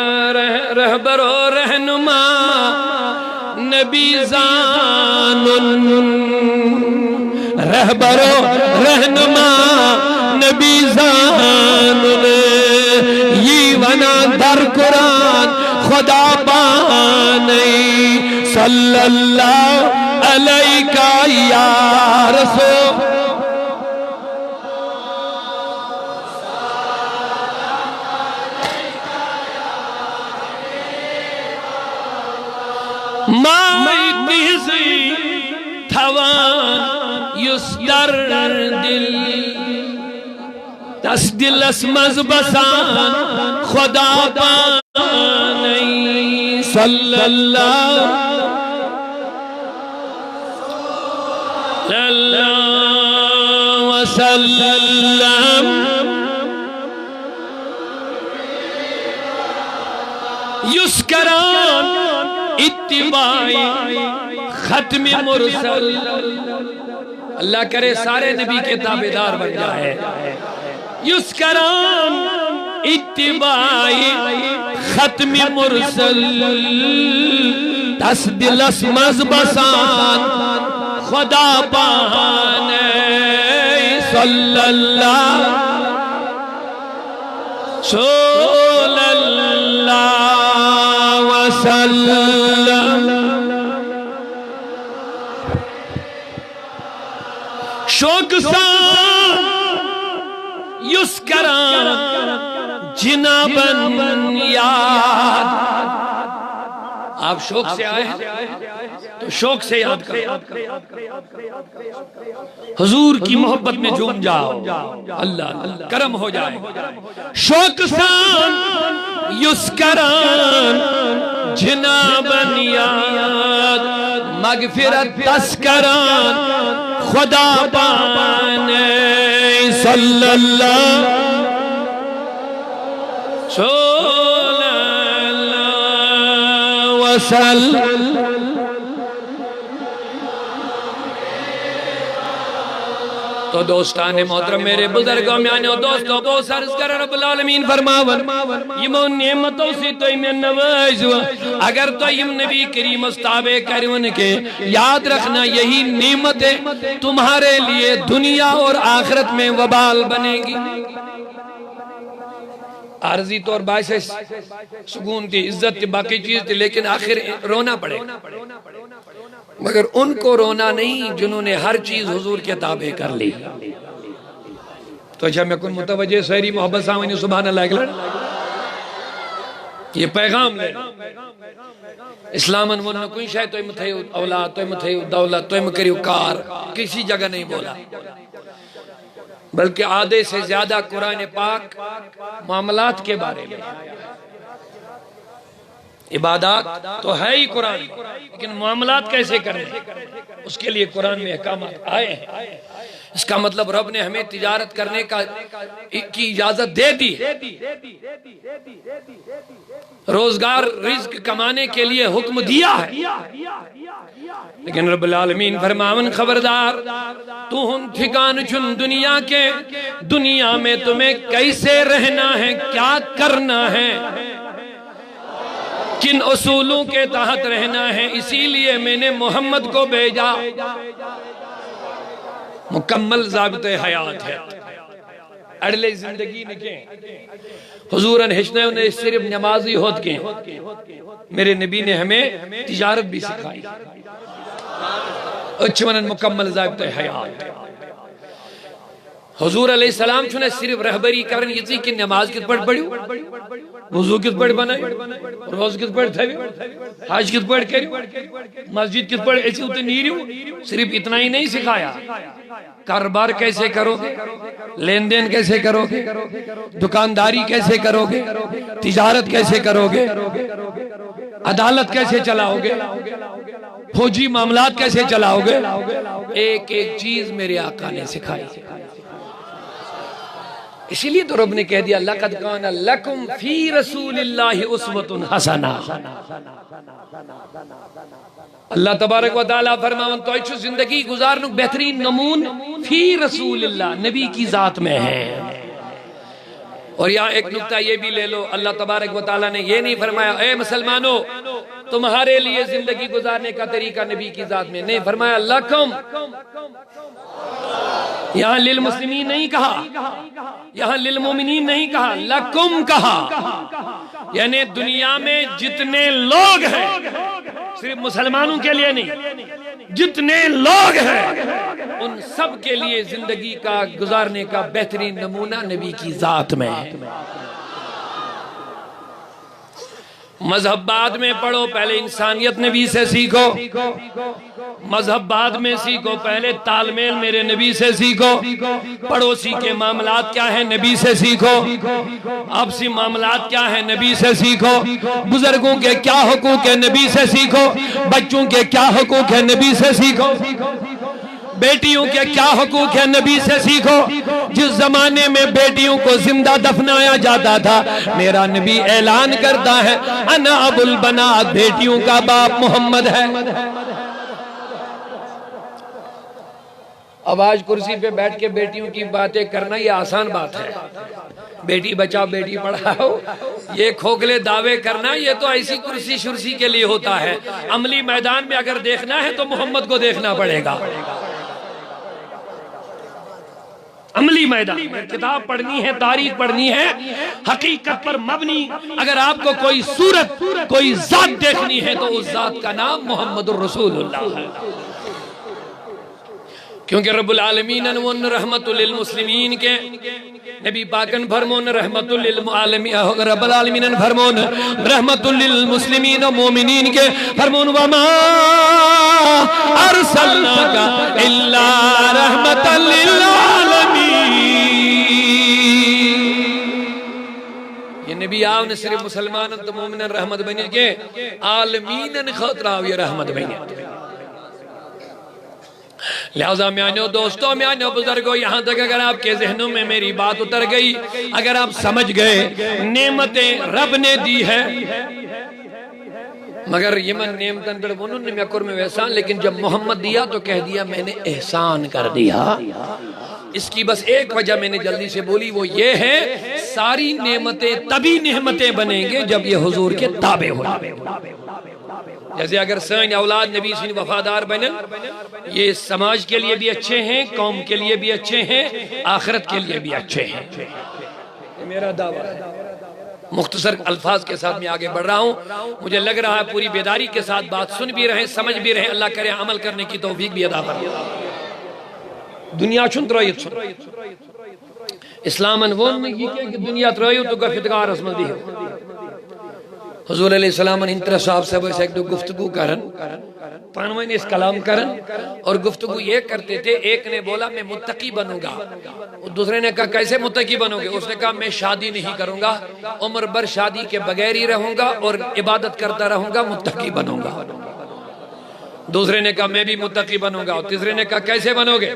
رہبر و رہنما نبی زان رہبر و رہنما نبی زان یہ ونا در قرآن خدا بانی صلی اللہ علیہ یا رسول مائی دیزی تھوان یس در دل تس دل اسمز بسان خدا بانی صلی اللہ وسلم یس کران اتباعی ختم مرسل اللہ کرے سارے نبی کے تابعدار بن جائے یس کرام اتباعی ختم مرسل دس دلس مزبسان خدا پانے صلی اللہ وسلم شوق سان یس کران جنابن یاد آپ شوق سے آئے ہیں تو شوق سے یاد کرو حضور کی محبت میں جھوم جاؤ اللہ کرم ہو جائے شوق سان یس کران جنابن یاد مغفرت تذکران خدا بانے صلی اللہ وسلم تو دوستان محترم میرے بزرگوں میں آنے دوستوں بہت سرز کر رب العالمین فرماون یمو نعمتوں سے تو میں نوازو اگر تو یم نبی کریم استابے کرون کے یاد رکھنا یہی نعمتیں تمہارے لیے دنیا اور آخرت میں وبال بنے گی عارضی طور باعث سکون تھی عزت تھی باقی چیز تھی لیکن آخر رونا پڑے مگر ان کو رونا نہیں جنہوں نے ہر چیز حضور کے تابع کر لی تو اچھا میں کن متوجہ سہری محبت سامنی سبحان اللہ اکلر یہ پیغام لے اسلامن ونہ کوئی شاید تو امتھے اولاد تو امتھے دولت تو امکریو کار کسی جگہ نہیں بولا بلکہ آدھے سے زیادہ قرآن پاک معاملات کے بارے میں عبادات تو ہے ہی قرآن لیکن معاملات کیسے کرنے اس کے لیے قرآن میں احکامات آئے ہیں اس کا مطلب رب نے ہمیں تجارت کرنے کی اجازت دے دی روزگار رزق کمانے کے لیے حکم دیا ہے لیکن رب العالمین فرماون خبردار تو ہن ٹھکان چن دنیا کے دنیا میں تمہیں کیسے رہنا ہے کیا کرنا ہے کن اصولوں کے تحت رہنا ہے اسی لیے میں نے محمد کو بھیجا مکمل ضابط حیات ہے اڑلے زندگی نکیں حضورن ہشنے انہیں صرف نمازی ہوت کے میرے نبی نے ہمیں تجارت بھی سکھائی اچھوانن مکمل ضابط حیات حضور علیہ السلام چھنے صرف رہبری کرن یہ تھی کہ نماز کت پڑھ پڑھیو وضو کت پڑھ بنائی روز کت پڑھ تھوی حج کت پڑھ کریو مسجد کت پڑھ ایسی ہوتے نیریو صرف اتنا ہی نہیں سکھایا کاروبار کیسے کرو گے لین دین کیسے کرو گے دکانداری کیسے کرو گے تجارت کیسے کرو گے عدالت کیسے چلاؤ گے فوجی معاملات کیسے چلاؤ گے ایک ایک چیز میرے آقا نے سکھائی اسی لیے تو رب نے کہہ دیا لَقَدْ كَانَ لَكُمْ فِي رَسُولِ اللَّهِ أُسْوَةٌ حَسَنَةٌ اللہ تبارک و تعالیٰ فرماون تو اچھو زندگی گزارنک بہترین نمون فی رسول اللہ نبی کی ذات میں ہے اور یہاں ایک نکتہ یہ بھی لے لو اللہ تبارک و تعالیٰ نے یہ نہیں فرمایا اے مسلمانوں تمہارے لیے زندگی گزارنے کا طریقہ نبی کی ذات میں نہیں، فرمایا لکم، یہاں للمسلمین نہیں کہا، یہاں للمومنین نہیں کہا، لکم کہا، یعنی دنیا میں جتنے لوگ ہیں، صرف مسلمانوں کے لیے نہیں، جتنے لوگ ہیں ان سب کے لیے زندگی کا گزارنے کا بہترین نمونہ نبی کی ذات میں ہے۔ مذہب بعد میں پڑھو، پہلے انسانیت نبی سے سیکھو، مذہب بعد میں سیکھو، پہلے تال میل میرے نبی سے سیکھو، پڑوسی کے معاملات کیا ہیں نبی سے سیکھو، آپسی معاملات کیا ہیں نبی سے سیکھو، بزرگوں کے کیا حقوق ہیں نبی سے سیکھو، بچوں کے کیا حقوق ہیں نبی سے سیکھو، بیٹیوں کے کیا حقوق ہیں نبی سے سیکھو۔ جس زمانے میں بیٹیوں کو زندہ دفنایا جاتا تھا، میرا نبی اعلان کرتا ہے انا ابو البنات، بیٹیوں کا باپ محمد ہے۔ اب آج کرسی پہ بیٹھ کے بیٹیوں کی باتیں کرنا یہ آسان بات ہے، بیٹی بچاؤ بیٹی پڑھاؤ، یہ کھوکھلے دعوے کرنا یہ تو ایسی کرسی شرسی کے لیے ہوتا ہے۔ عملی میدان میں اگر دیکھنا ہے تو محمد کو دیکھنا پڑے گا۔ عملی میدان میں کتاب پڑھنی ہے، تاریخ پڑھنی ہے، حقیقت پر مبنی اگر آپ کو کوئی صورت کوئی ذات دیکھنی ہے تو اس ذات کا نام محمد الرسول اللہ ہے، کیونکہ رب العالمین ان رحمت للمسلمین کے نبی پاکن فرمون رحمت للعالمین، رب العالمین فرمون رحمت للمسلمین و مومنین کے فرمون وما ارسلناک الا رحمت للعالمین۔ یہ نبی آو نے صرف مسلمانن تو مومنن رحمت بنی کے عالمینن خطرہ یہ رحمت بنی۔ لہذا میانو دوستو، میانو بزرگو، یہاں تک اگر آپ کے ذہنوں میں میری بات اتر گئی، اگر آپ سمجھ گئے نعمتیں رب نے دی ہے، مگر یہ من نعمتن پر بنون نے میکر میں ویسان، لیکن جب محمد دیا تو کہہ دیا میں نے احسان کر دیا۔ اس کی بس ایک وجہ میں نے جلدی سے بولی، وہ یہ ہے ساری نعمتیں تبھی نعمتیں بنیں گے جب یہ حضور کے تابع ہو۔ جیسے اگر سین اولاد نبی سے وفادار بنن، یہ سماج کے لیے بھی اچھے ہیں، قوم کے لیے بھی اچھے ہیں، آخرت کے لیے بھی اچھے ہیں۔ یہ میرا دعویٰ ہے۔ مختصر الفاظ کے ساتھ میں آگے بڑھ رہا ہوں، مجھے لگ رہا ہے پوری بیداری کے ساتھ بات سن بھی رہے، سمجھ بھی رہے، اللہ کرے عمل کرنے کی توفیق بھی عطا فرمائے۔ دنیا چھن ترائیت سن اسلامن ون میں یہ کہ دنیا ترائیت تو کا فتگار اسمل دی ہے۔ حضور علیہ السلام انتر صاحب سے وہ ایک دو گفتگو کرن، پانوین اس کلام کرن، اور گفتگو یہ کرتے تھے، ایک نے بولا میں متقی بنوں گا، دوسرے نے کہا کیسے متقی بنو گے؟ اس نے کہا میں شادی نہیں کروں گا، عمر بھر شادی کے بغیر ہی رہوں گا اور عبادت کرتا رہوں گا، متقی بنوں گا۔ دوسرے نے کہا میں بھی متقی بنوں گا، اور تیسرے نے کہا کیسے بنو گے؟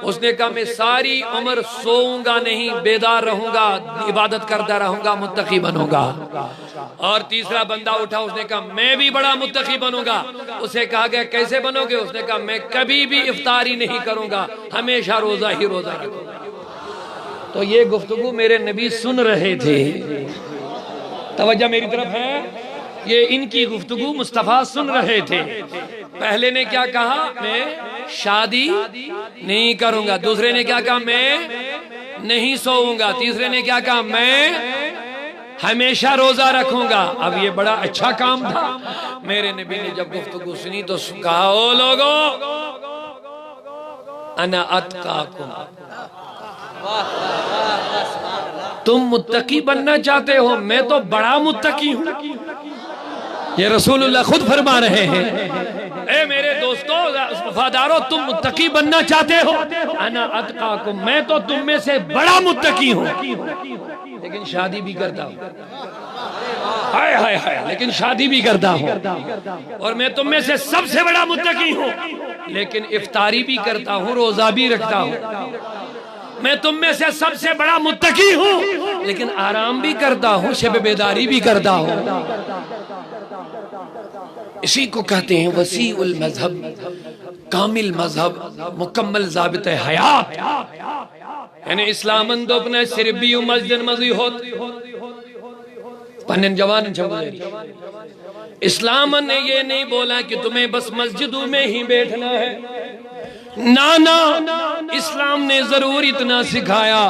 اس نے کہا میں ساری عمر سوؤں گا نہیں، بیدار رہوں گا، عبادت کرتا رہوں گا، متقی بنوں گا۔ اور تیسرا بندہ اٹھا، اس نے کہا میں بھی بڑا متقی بنوں گا۔ اسے کہا گیا کیسے بنو گے؟ اس نے کہا میں کبھی بھی افطاری نہیں کروں گا، ہمیشہ روزہ ہی روزہ رکھوں گا۔ تو یہ گفتگو میرے نبی سن رہے تھے، توجہ میری طرف ہے، یہ ان کی گفتگو مصطفیٰ سن رہے تھے۔ پہلے نے کیا کہا؟ میں شادی نہیں کروں گا، دوسرے نے کیا کہا؟ میں نہیں سوؤں گا، تیسرے نے کیا کہا؟ میں ہمیشہ روزہ رکھوں گا۔ اب یہ بڑا اچھا کام تھا۔ میرے نبی نے جب گفتگو سنی تو کہا او لوگو انا اتقاکم، تم متقی بننا چاہتے ہو، میں تو بڑا متقی ہوں۔ یہ رسول اللہ خود فرما رہے ہیں، اے میرے دوستو وفادارو، تم متقی بننا چاہتے ہو، انا اتقاکم، میں تو تم میں سے بڑا متقی ہوں، لیکن شادی بھی کرتا ہوں، ہائے ہائے ہائے، لیکن شادی بھی کرتا ہوں، اور میں تم میں سے سب سے بڑا متقی ہوں، لیکن افطاری بھی کرتا ہوں، روزہ بھی رکھتا ہوں۔ میں تم میں سے سب سے بڑا متقی ہوں، لیکن آرام بھی کرتا ہوں، شب بیداری بھی کرتا ہوں۔ اسی کو کہتے ہیں وسیع المذہب، کامل مذہب، مکمل ضابط حیات، یعنی اسلامن تو اپنے صرف بھی مسجد مزی ہوت پنن جوان چھو گزری، اسلام نے یہ نہیں بولا کہ تمہیں بس مسجدوں میں ہی بیٹھنا ہے، نانا اسلام نے ضرور اتنا سکھایا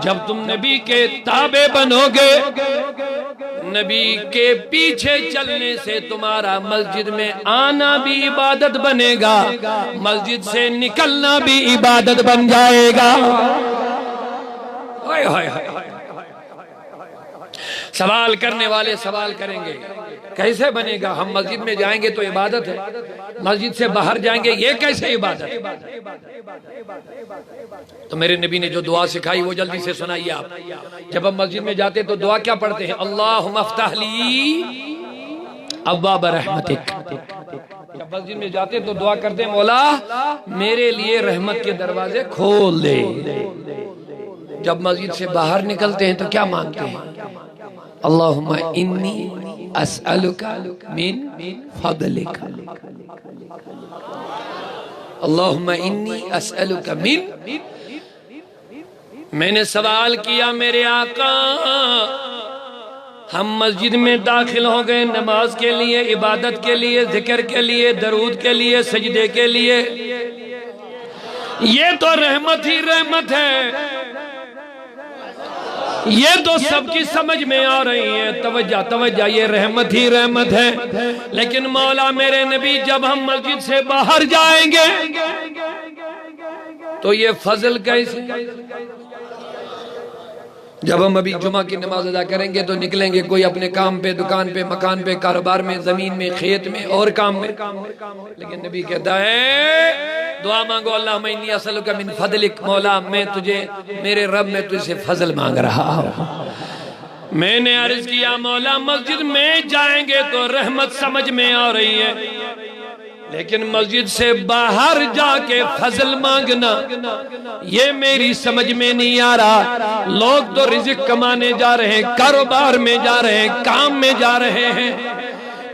جب تم نبی کے تابع بنو گے، نبی کے پیچھے چلنے سے تمہارا مسجد میں آنا بھی عبادت بنے گا، مسجد سے نکلنا بھی عبادت بن جائے گا۔ سوال کرنے والے سوال کریں گے کیسے بنے گا؟ ہم مسجد میں جائیں گے تو عبادت ہے، مسجد سے باہر جائیں گے یہ کیسے عبادت ہے؟ تو میرے نبی نے جو دعا سکھائی وہ جلدی سے سنائیے آپ۔ جب ہم مسجد میں جاتے تو دعا کیا پڑھتے ہیں؟ اللہم افتح لی ابواب رحمتک۔ جب مسجد میں جاتے تو دعا کرتے ہیں مولا میرے لیے رحمت کے دروازے کھول دے۔ جب مسجد سے باہر نکلتے ہیں تو کیا مانگتے ہیں؟ اللہم انی اسألک من فضلک، اللہم انی اسألک من، میں نے سوال کیا میرے آقا، ہم مسجد میں داخل ہو گئے نماز کے لیے، عبادت کے لیے، ذکر کے لیے، درود کے لیے، سجدے کے لیے، یہ تو رحمت ہی رحمت ہے، یہ تو سب کی سمجھ میں آ رہی ہے، توجہ توجہ، یہ رحمت ہی رحمت ہے، لیکن مولا میرے نبی جب ہم مسجد سے باہر جائیں گے تو یہ فضل کیسے؟ جب ہم ابھی جمعہ کی نماز ادا کریں گے تو نکلیں گے کوئی اپنے کام پہ، دکان پہ، مکان پہ، کاروبار میں، زمین میں، کھیت میں اور کام میں، لیکن نبی کہتا ہے دعا مانگو اللہم انی اسألک من فضلک، مولا میں تجھے، میرے رب میں تجھ سے فضل مانگ رہا ہوں۔ میں نے عرض کیا مولا مسجد میں جائیں گے تو رحمت سمجھ میں آ رہی ہے، لیکن مسجد سے باہر جا کے فضل مانگنا یہ میری سمجھ میں نہیں آ رہا۔ لوگ تو رزق کمانے جا رہے ہیں، کاروبار میں جا رہے ہیں، کام میں جا رہے ہیں،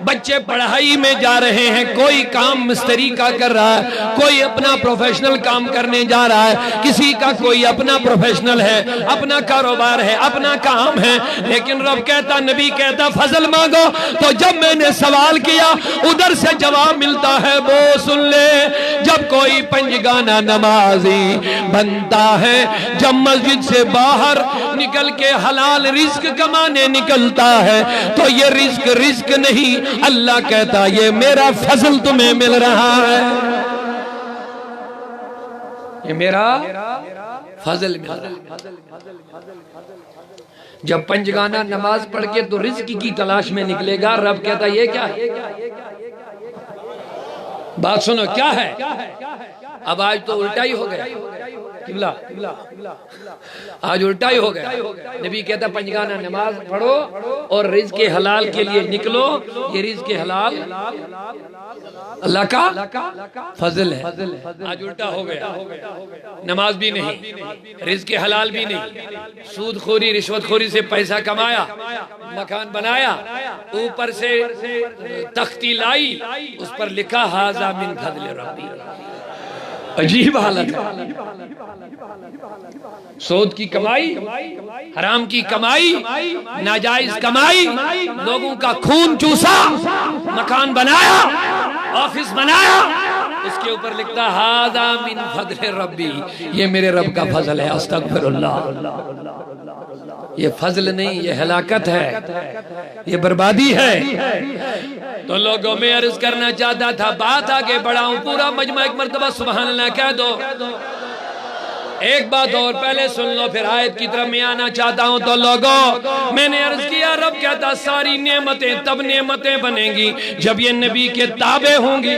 بچے پڑھائی میں جا رہے ہیں، کوئی کام مستری کا کر رہا ہے، کوئی اپنا پروفیشنل کام کرنے جا رہا ہے، کسی کا کوئی اپنا پروفیشنل ہے، اپنا کاروبار ہے، اپنا کام ہے، لیکن رب کہتا، نبی کہتا فضل مانگو۔ تو جب میں نے سوال کیا ادھر سے جواب ملتا ہے، وہ سن لے، جب کوئی پنجگانہ نمازی بنتا ہے، جب مسجد سے باہر نکل کے حلال رزق کمانے نکلتا ہے تو یہ رزق نہیں، اللہ کہتا یہ میرا فضل تمہیں مل رہا ہے، یہ میرا فضل مل رہا ہے۔ جب پنجگانہ نماز پڑھ کے تو رزق کی تلاش میں نکلے گا، رب کہتا یہ کیا ہے؟ بات سنو کیا ہے؟ اب آج تو الٹا ہی ہو گیا، قبلہ آج الٹا ہی ہو گیا۔ نبی کہتا پنجگانہ نماز پڑھو اور رزق حلال کے لیے نکلو، یہ رزق حلال اللہ کا فضل ہے۔ آج الٹا ہو گیا، نماز بھی نہیں، رزق حلال بھی نہیں، سود خوری رشوت خوری سے پیسہ کمایا، مکان بنایا، اوپر سے تختی لائی، اس پر لکھا ھذا من فضل ربی۔ عجیب حالت ہے، سود کی کمائی، حرام کی کمائی، ناجائز کمائی، لوگوں کا خون چوسا، مکان بنایا، آفس بنایا، اس کے اوپر لکھتا ھذا من فضل ربی، یہ میرے رب کا فضل ہے، استغفر اللہ۔ یہ فضل نہیں، یہ ہلاکت ہے، یہ بربادی ہے۔ تو لوگوں میں عرض کرنا چاہتا تھا، بات آگے بڑھاؤں، پورا مجمع ایک مرتبہ سبحان اللہ کہہ دو۔ ایک بات اور پہلے سن لو پھر آیت کی طرف میں آنا چاہتا ہوں۔ تو لوگوں میں نے عرض کیا رب کہتا ساری نعمتیں تب نعمتیں بنیں گی جب یہ نبی کے تابع ہوں گی،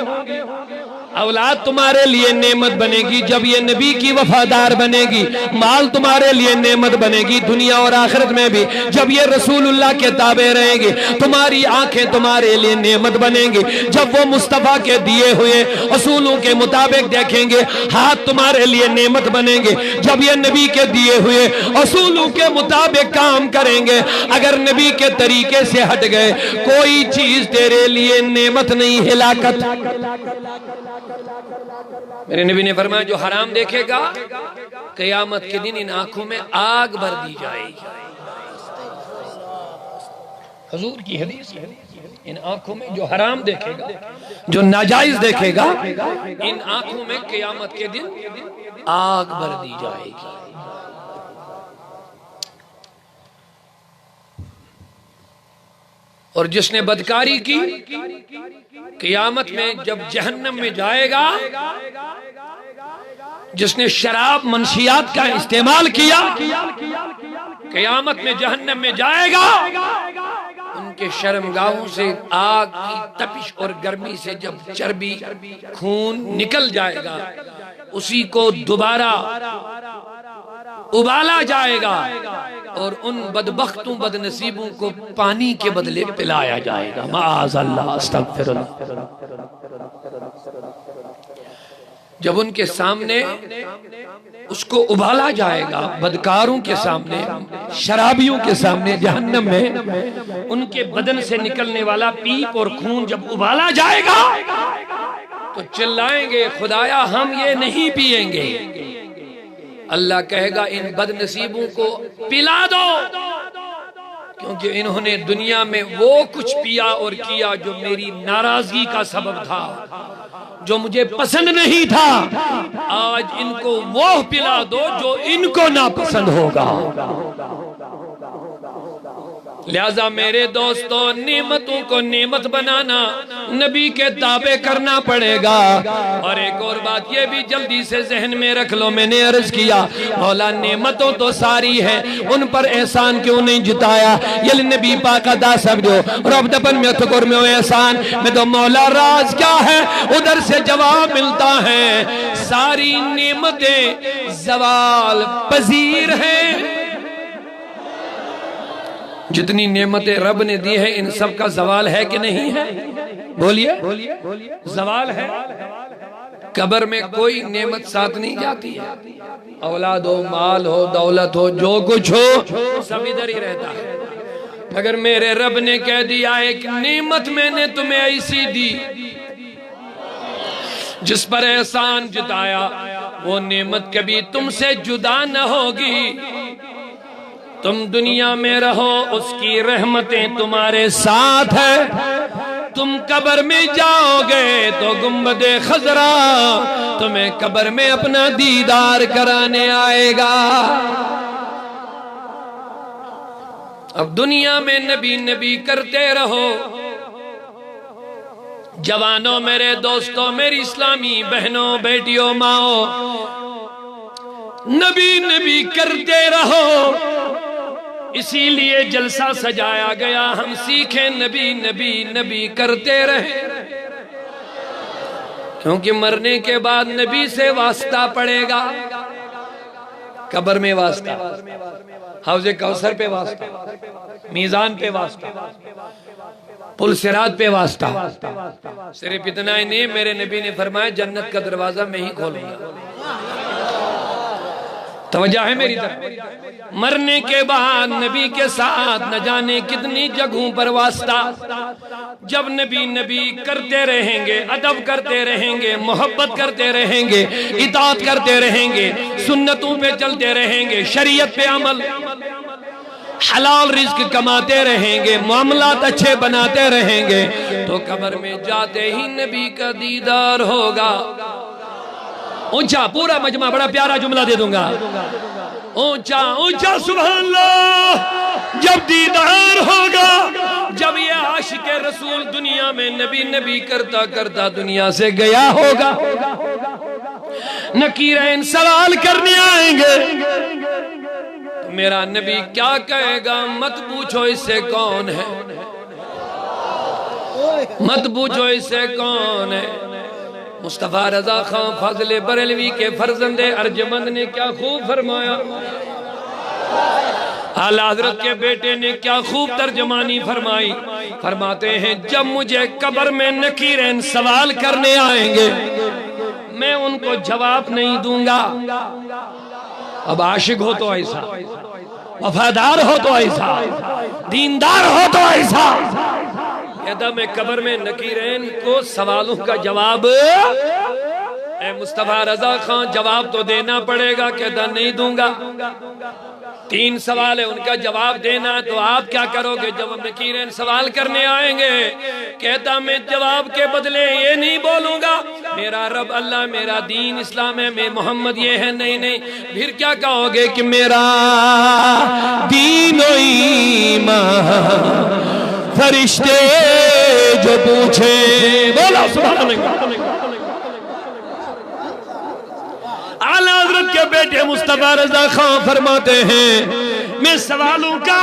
اولاد تمہارے لیے نعمت بنے گی جب یہ نبی کی وفادار بنے گی، مال تمہارے لیے نعمت بنے گی دنیا اور آخرت میں بھی جب یہ رسول اللہ کے تابع رہیں گی، تمہاری آنکھیں تمہارے لیے نعمت بنیں گی جب وہ مصطفیٰ کے دیے ہوئے اصولوں کے مطابق دیکھیں گے، ہاتھ تمہارے لیے نعمت بنیں گے جب یہ نبی کے دیے ہوئے اصولوں کے مطابق کام کریں گے۔ اگر نبی کے طریقے سے ہٹ گئے کوئی چیز تیرے لیے نعمت نہیں، ہلاکت۔ میرے نبی نے فرمایا جو حرام دیکھے گا قیامت کے دن ان آنکھوں میں آگ بھر دی جائے گی۔ حضور کی حدیث ہے، ان آنکھوں میں جو حرام دیکھے گا، جو ناجائز دیکھے گا، ان آنکھوں میں قیامت کے دن آگ بھر دی جائے گی۔ اور جس نے بدکاری کی، قیامت میں جب جہنم میں جائے گا، جس نے شراب منشیات کا استعمال کیا، قیامت میں جہنم میں جائے گا، ان کے شرمگاہوں سے آگ کی تپش اور گرمی سے جب چربی خون نکل جائے گا، اسی کو دوبارہ ابالا جائے گا اور ان بدبختوں بدنصیبوں کو پانی کے بدلے پلایا جائے گا۔ معاذ اللہ، استغفر اللہ۔ جب ان کے سامنے اس کو ابالا جائے گا، بدکاروں کے سامنے، شرابیوں کے سامنے جہنم میں، ان کے بدن سے نکلنے والا پیپ اور خون جب ابالا جائے گا تو چلائیں گے، خدایا ہم یہ نہیں پیئیں گے۔ اللہ کہے گا ان بد نصیبوں کو پلا دو، کیونکہ انہوں نے دنیا میں وہ کچھ پیا اور کیا جو میری ناراضگی کا سبب تھا، جو مجھے پسند نہیں تھا۔ آج ان کو وہ پلا دو جو ان کو ناپسند ہوگا۔ لہذا میرے دوستو، نعمتوں کو نعمت بنانا نبی کے تابع کرنا پڑے گا۔ اور ایک اور بات یہ بھی جلدی سے ذہن میں رکھ لو، میں نے عرض کیا مولا نعمتوں تو ساری ہیں، ان پر احسان کیوں نہیں جتایا؟ یل نبی پاک ادا سمجھو، رب دپن میں تکر میں احسان میں تو مولا راز کیا ہے؟ ادھر سے جواب ملتا ہے ساری نعمتیں زوال پذیر ہیں۔ جتنی نعمتیں رب نے دی ہے ان سب کا زوال ہے کہ نہیں ہے؟ بولیے، زوال ہے۔ قبر میں کوئی نعمت ساتھ نہیں جاتی ہے، اولاد ہو، مال ہو، دولت ہو، جو کچھ ہو سب ادھر ہی رہتا ہے۔ اگر میرے رب نے کہہ دیا ایک نعمت میں نے تمہیں ایسی دی جس پر احسان جتایا، وہ نعمت کبھی تم سے جدا نہ ہوگی۔ تم دنیا میں رہو، اس کی رحمتیں تمہارے ساتھ ہے۔ تم قبر میں جاؤ گے تو گنبد خضرا تمہیں قبر میں اپنا دیدار کرانے آئے گا۔ اب دنیا میں نبی نبی کرتے رہو۔ جوانوں، میرے دوستوں، میری اسلامی بہنوں، بیٹیوں، ماؤں، نبی نبی کرتے رہو۔ اسی لیے جلسہ سجایا گیا، ہم سیکھیں نبی نبی نبی کرتے رہیں، کیونکہ مرنے کے بعد نبی سے واسطہ پڑے گا۔ قبر میں واسطہ، حوض کوثر پہ واسطہ، میزان پہ واسطہ، پل صراط پہ واسطہ۔ صرف اتنا ہی نہیں، میرے نبی نے فرمایا جنت کا دروازہ میں ہی کھولوں گا۔ توجہ ہے میری طرف؟ مرنے کے بعد نبی کے ساتھ نہ جانے کتنی جگہوں پر واسطہ۔ جب نبی نبی کرتے رہیں گے، ادب کرتے رہیں گے، محبت کرتے رہیں گے، اطاعت کرتے رہیں گے، سنتوں پہ چلتے رہیں گے، شریعت پہ عمل، حلال رزق کماتے رہیں گے، معاملات اچھے بناتے رہیں گے، تو قبر میں جاتے ہی نبی کا دیدار ہوگا۔ اونچا پورا مجمع، بڑا پیارا جملہ دے دوں گا، اونچا اونچا سبحان اللہ۔ جب دیدار ہوگا، جب یہ عاشق رسول دنیا میں نبی نبی کرتا کرتا دنیا سے گیا ہوگا، نکیرین سوال کرنے آئیں گے، میرا نبی کیا کہے گا؟ مت پوچھو اس سے کون ہے، مت پوچھو اس سے کون ہے۔ مصطفیٰ رضا خان فاضل بریلوی کے فرزند ارجمند نے کیا خوب فرمایا، اعلیٰ حضرت کے بیٹے نے کیا خوب ترجمانی فرمائی۔ فرماتے ہیں جب مجھے قبر میں نکیرین سوال کرنے آئیں گے، میں ان کو جواب نہیں دوں گا۔ اب عاشق ہو تو ایسا، وفادار ہو تو ایسا، دیندار ہو تو ایسا، کہتا میں قبر میں نکیرین کو سوالوں کا جواب، اے مصطفیٰ رضا خان جواب تو دینا پڑے گا، کہتا نہیں دوں گا۔ 3 سوال ہے، ان کا جواب دینا، تو آپ کیا کرو گے جب نکیرین سوال کرنے آئیں گے؟ کہتا میں جواب کے بدلے یہ نہیں بولوں گا میرا رب اللہ، میرا دین اسلام ہے، میں محمد یہ ہے، نہیں، پھر کیا کہو گے کہ میرا دین و ایمان فرشتے جو پوچھے، بولا سبحان اللہ۔ اعلیٰ حضرت کے بیٹے مصطفیٰ رضا خان فرماتے ہیں میں سوالوں کا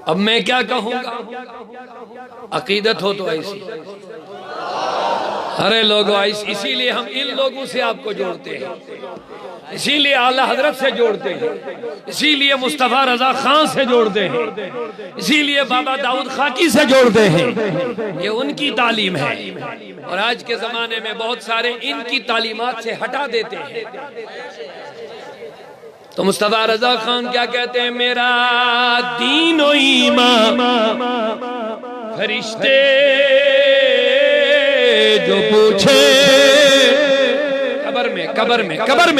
اب میں کیا کہوں گا؟ عقیدت ہو تو ایسی، ارے لوگوں اسی لیے ہم ان لوگوں سے آپ کو جوڑتے ہیں، اسی لیے اعلیٰ حضرت سے جوڑتے ہیں، اسی لیے مصطفیٰ رضا خان سے جوڑتے ہیں، اسی لیے بابا داؤد خاکی سے جوڑتے ہیں، یہ ان کی تعلیم ہے، اور آج کے زمانے میں بہت سارے ان کی تعلیمات سے ہٹا دیتے ہیں۔ تو مصطفیٰ رضا خان کیا کہتے ہیں؟ میرا دین و ایمان فرشتے جو پوچھے، قبر میں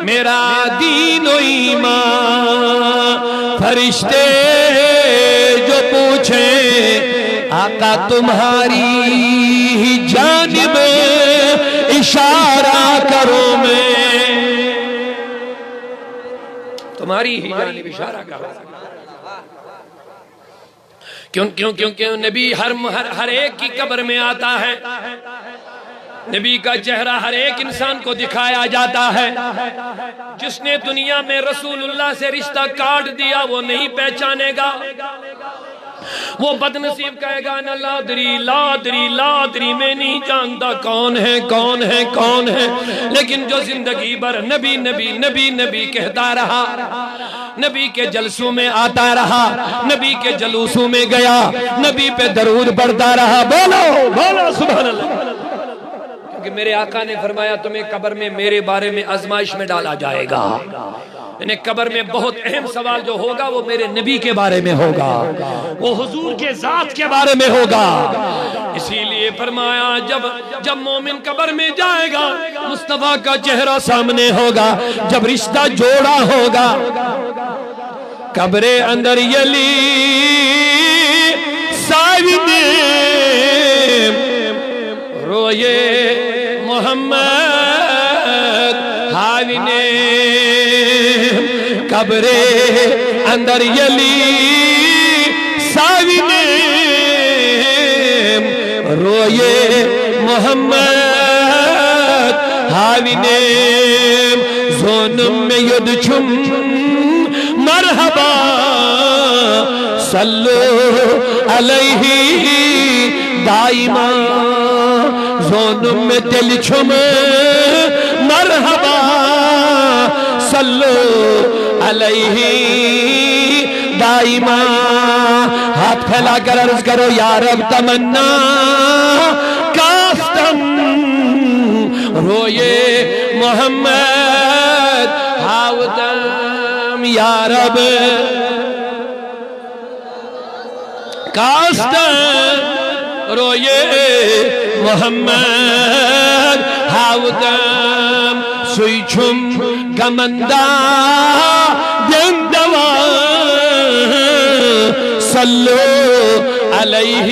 میرا دین و ایمان فرشتے جو پوچھے، آقا تمہاری جانب اشارہ کرو میں، تمہاری ہی جانب اشارہ کرو، کیونکہ نبی ہر ایک کی قبر میں آتا ہے، نبی کا چہرہ ہر ایک انسان کو دکھایا جاتا ہے، جس نے دنیا میں رسول اللہ سے رشتہ کاٹ دیا وہ نہیں پہچانے گا، وہ بدنصیب کہے گا نا لادری میں نہیں جانتا کون ہے، لیکن جو زندگی بھر نبی کہتا رہا، نبی کے جلسوں میں آتا رہا، نبی کے جلوسوں میں گیا، نبی پہ درود پڑھتا رہا، بولو سبحان اللہ، کیونکہ میرے آقا نے فرمایا تمہیں قبر میں میرے بارے میں آزمائش میں ڈالا جائے گا، یعنی قبر میں بہت اہم سوال جو ہوگا وہ میرے نبی کے بارے میں ہوگا، وہ حضور کے ذات کے بارے میں ہوگا، اسی لیے فرمایا جب مومن قبر میں جائے گا مصطفیٰ کا چہرہ سامنے ہوگا، جب رشتہ جوڑا ہوگا قبر اندر یلی ساونے روئے محمد ہاونے، قبر اندر یلی ساونے روئے محمد ہاونے، زونم میں ید چھم مرحبا صلو علیہ دائما، زونم میں دل چھم مرحبا صلو علیہ دائما، ہاتھ پھیلا کر عرض کرو یا رب تمنا کاستم روئے محمد ہاودم، یا رب کاستم روئے محمد ہاودم، سوئی چھم گمندہ دندوا صلو علیہ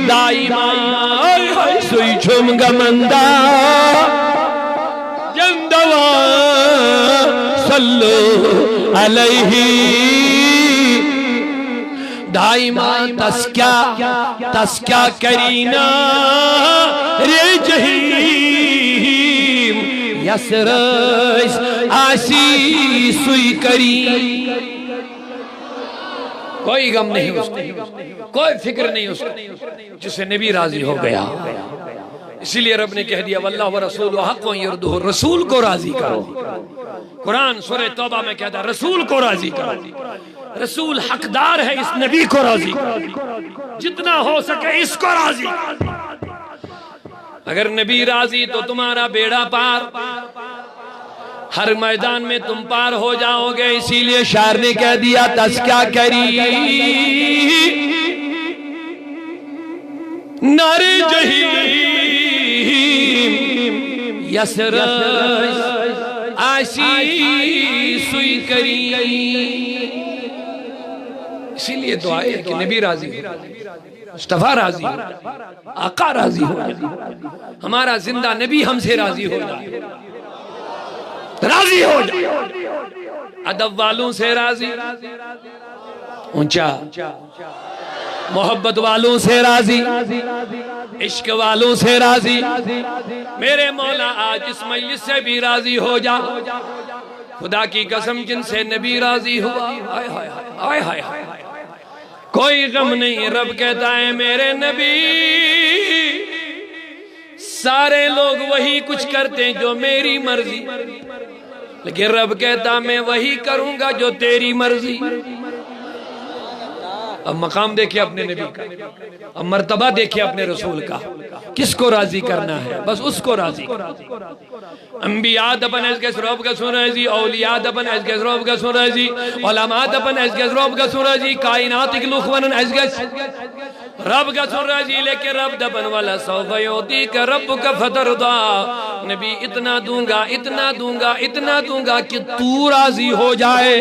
دائما، سوئی چھم گمندہ دندوا صلو علیہ دائما، تسکیا کرینا رے جہیم، یسرس آسی سوئی کری، کوئی غم نہیں اس کو، کوئی فکر نہیں اس کو، جسے نبی راضی ہو گیا، اسی لیے رب نے کہہ دیا واللہ ورسولہ حق یردہ، رسول کو راضی کرو، قرآن سورہ توبہ میں کہتا ہے رسول کو راضی کرو، رسول حقدار ہے اس نبی کو راضی کرو، جتنا ہو سکے اس کو راضی کرو، اگر نبی راضی تو تمہارا بیڑا پار، ہر میدان میں تم پار ہو جاؤ گے، اسی لیے شاعر نے کہہ دیا تسکیہ کری نار جہیم، یسرس آشی سوئی کریم. اسی لیے دعا ہے کہ نبی راضی ہو، مصطفیٰ راضی ہو، آقا راضی ہو جائے، ہمارا زندہ نبی ہم سے راضی ہو جائے، راضی ہو جائے. ادب والوں سے راضی، اونچا محبت والوں سے راضی، عشق والوں سے راضی. میرے مولا آج اس مجلس سے بھی راضی ہو جا. خدا کی قسم جن سے نبی راضی ہوا، آئے ہائے ہائے ہائے ہائے، کوئی غم نہیں. رب کہتا ہے میرے نبی سارے لوگ وہی کچھ کرتے ہیں جو میری مرضی، لیکن رب کہتا میں وہی کروں گا جو تیری مرضی. اب مقام دیکھیں اپنے نبی کا، اب مرتبہ دیکھیں اپنے رسول کا. کس کو راضی کرنا ہے؟ بس اس کو راضی کرنا. انبیاء دپن اس کے سروب کا سن رہے جی، اولیاء دپن اس کے سروب کا سن رہے جی، علماء دپن اس کے سروب کا سن رہے جی، کائنات اکلوخ ونن اس کے رب کا سن رہے جی. لیکن رب دپن والا سوف یعطیک ربک فترضا. نبی اتنا دوں گا، اتنا دوں گا، اتنا دوں گا کہ تو راضی ہو جائے.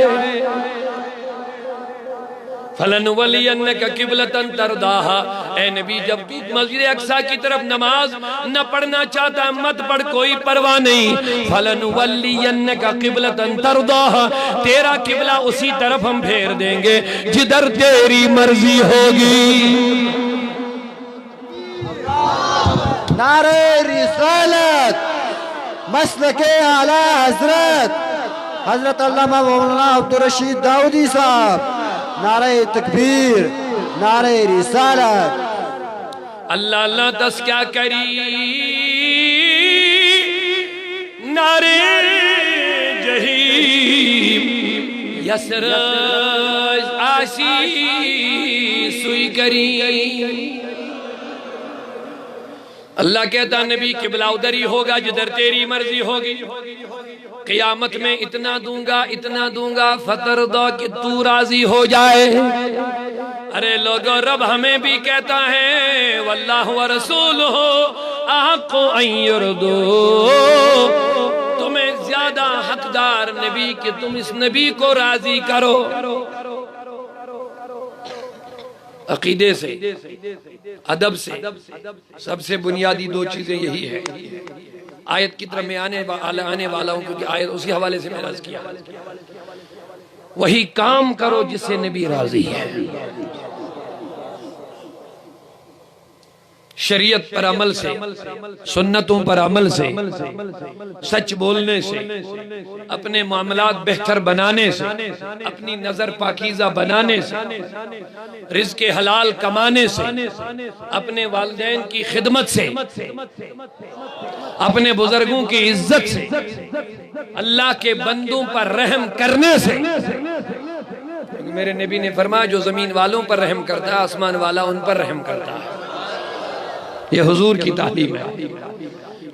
فَلَنُوَلِّيَنَّكَ قِبْلَةً تَرْضَاهَا. اے نبی جب تو مسجد اقصی کی طرف نماز نہ پڑھنا چاہتا مت پڑھ، کوئی پرواہ نہیں. فَلَنُوَلِّيَنَّكَ قِبْلَةً تَرْضَاهَا. تیرا قبلہ اسی طرف ہم پھیر دیں گے جدھر تیری مرضی ہوگی. نعرہ رسالت، مسلک اعلی حضرت حضرت علامہ مولانا عبدالرشید داؤدی صاحب. نعرہ تکبیر، نعرہ رسالت. اللہ اللہ دس کیا کری، نعرے جہیم یسرج آشی سوئی کری. اللہ کہتا نبی قبلہ ادھر ہی ہوگا جدھر تیری مرضی ہوگی. قیامت میں اتنا دوں گا، اتنا دوں گا فترضا کہ تو راضی ہو جائے. ارے لوگو رب ہمیں بھی کہتا ہے واللہ ورسولہ احق ان یرضوا. تمہیں زیادہ حقدار نبی کہ تم اس نبی کو راضی کرو. عقیدے سے، ادب سے سب سے بنیادی دو چیزیں یہی ہے. آیت کی طرف میں آنے والا ہوں کیونکہ آیت اسی حوالے سے میں عرض کیا. وہی کام کرو جس سے نبی راضی ہے. شریعت پر عمل سے، سنتوں پر عمل سے، سچ بولنے سے، اپنے معاملات بہتر بنانے سے، اپنی نظر پاکیزہ بنانے سے، رزق حلال کمانے سے، اپنے والدین کی خدمت سے، اپنے بزرگوں کی عزت سے، اللہ کے بندوں پر رحم کرنے سے. میرے نبی نے فرمایا جو زمین والوں پر رحم کرتا ہے آسمان والا ان پر رحم کرتا ہے. یہ حضور کی تعلیم ہے.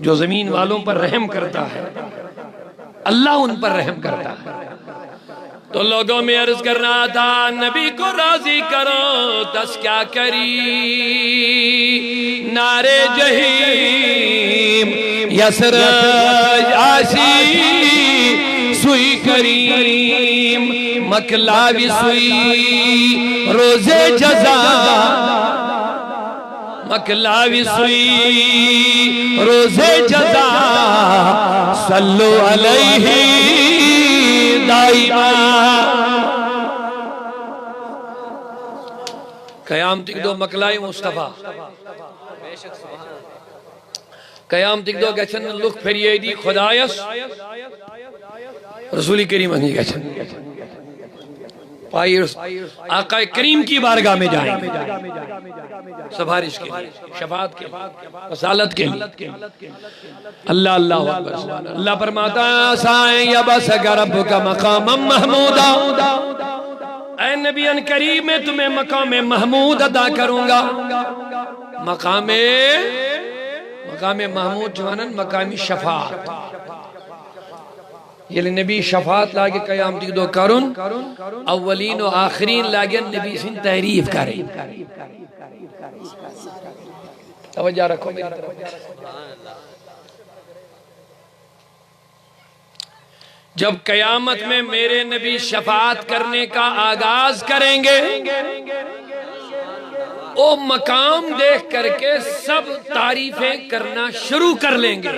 جو زمین والوں پر رحم کرتا ہے اللہ ان پر رحم کرتا ہے. تو لوگوں میں عرض کرنا تھا نبی کو راضی کرو دس کیا کری، نعرے جہیم یسرج آشی سوئی کریم، مکلاوی سوئی روزے جزا، مکلاوی سوئی روزے جزا، صلو علیہ دائما. قیام تک دو مکلائی مصطفیٰ، قیام تک دو گچن لکھ پھر دی خدایس رسول کریم انہی گچن آقا کریم کی بارگاہ میں جائیں گے سفارش کے لیے، شفاعت کے لیے، وصالت کے لیے. اللہ اللہ اکبر. اللہ فرماتا ہے سائیں یبسک ربک مقاما محمودا. اے نبی ان کریم میں تمہیں مقام محمود عطا کروں گا. مقام محمود جوانن مقام شفاعت. یہ نبی شفاعت لاگے قیام تک دو کرن، اولین و آخرین لاگے نبی سن تحریف کریں. توجہ رکھو میری طرف. جب قیامت میں میرے نبی شفاعت کرنے کا آغاز کریں گے، وہ مقام دیکھ کر کے سب تعریفیں کرنا شروع کر لیں گے،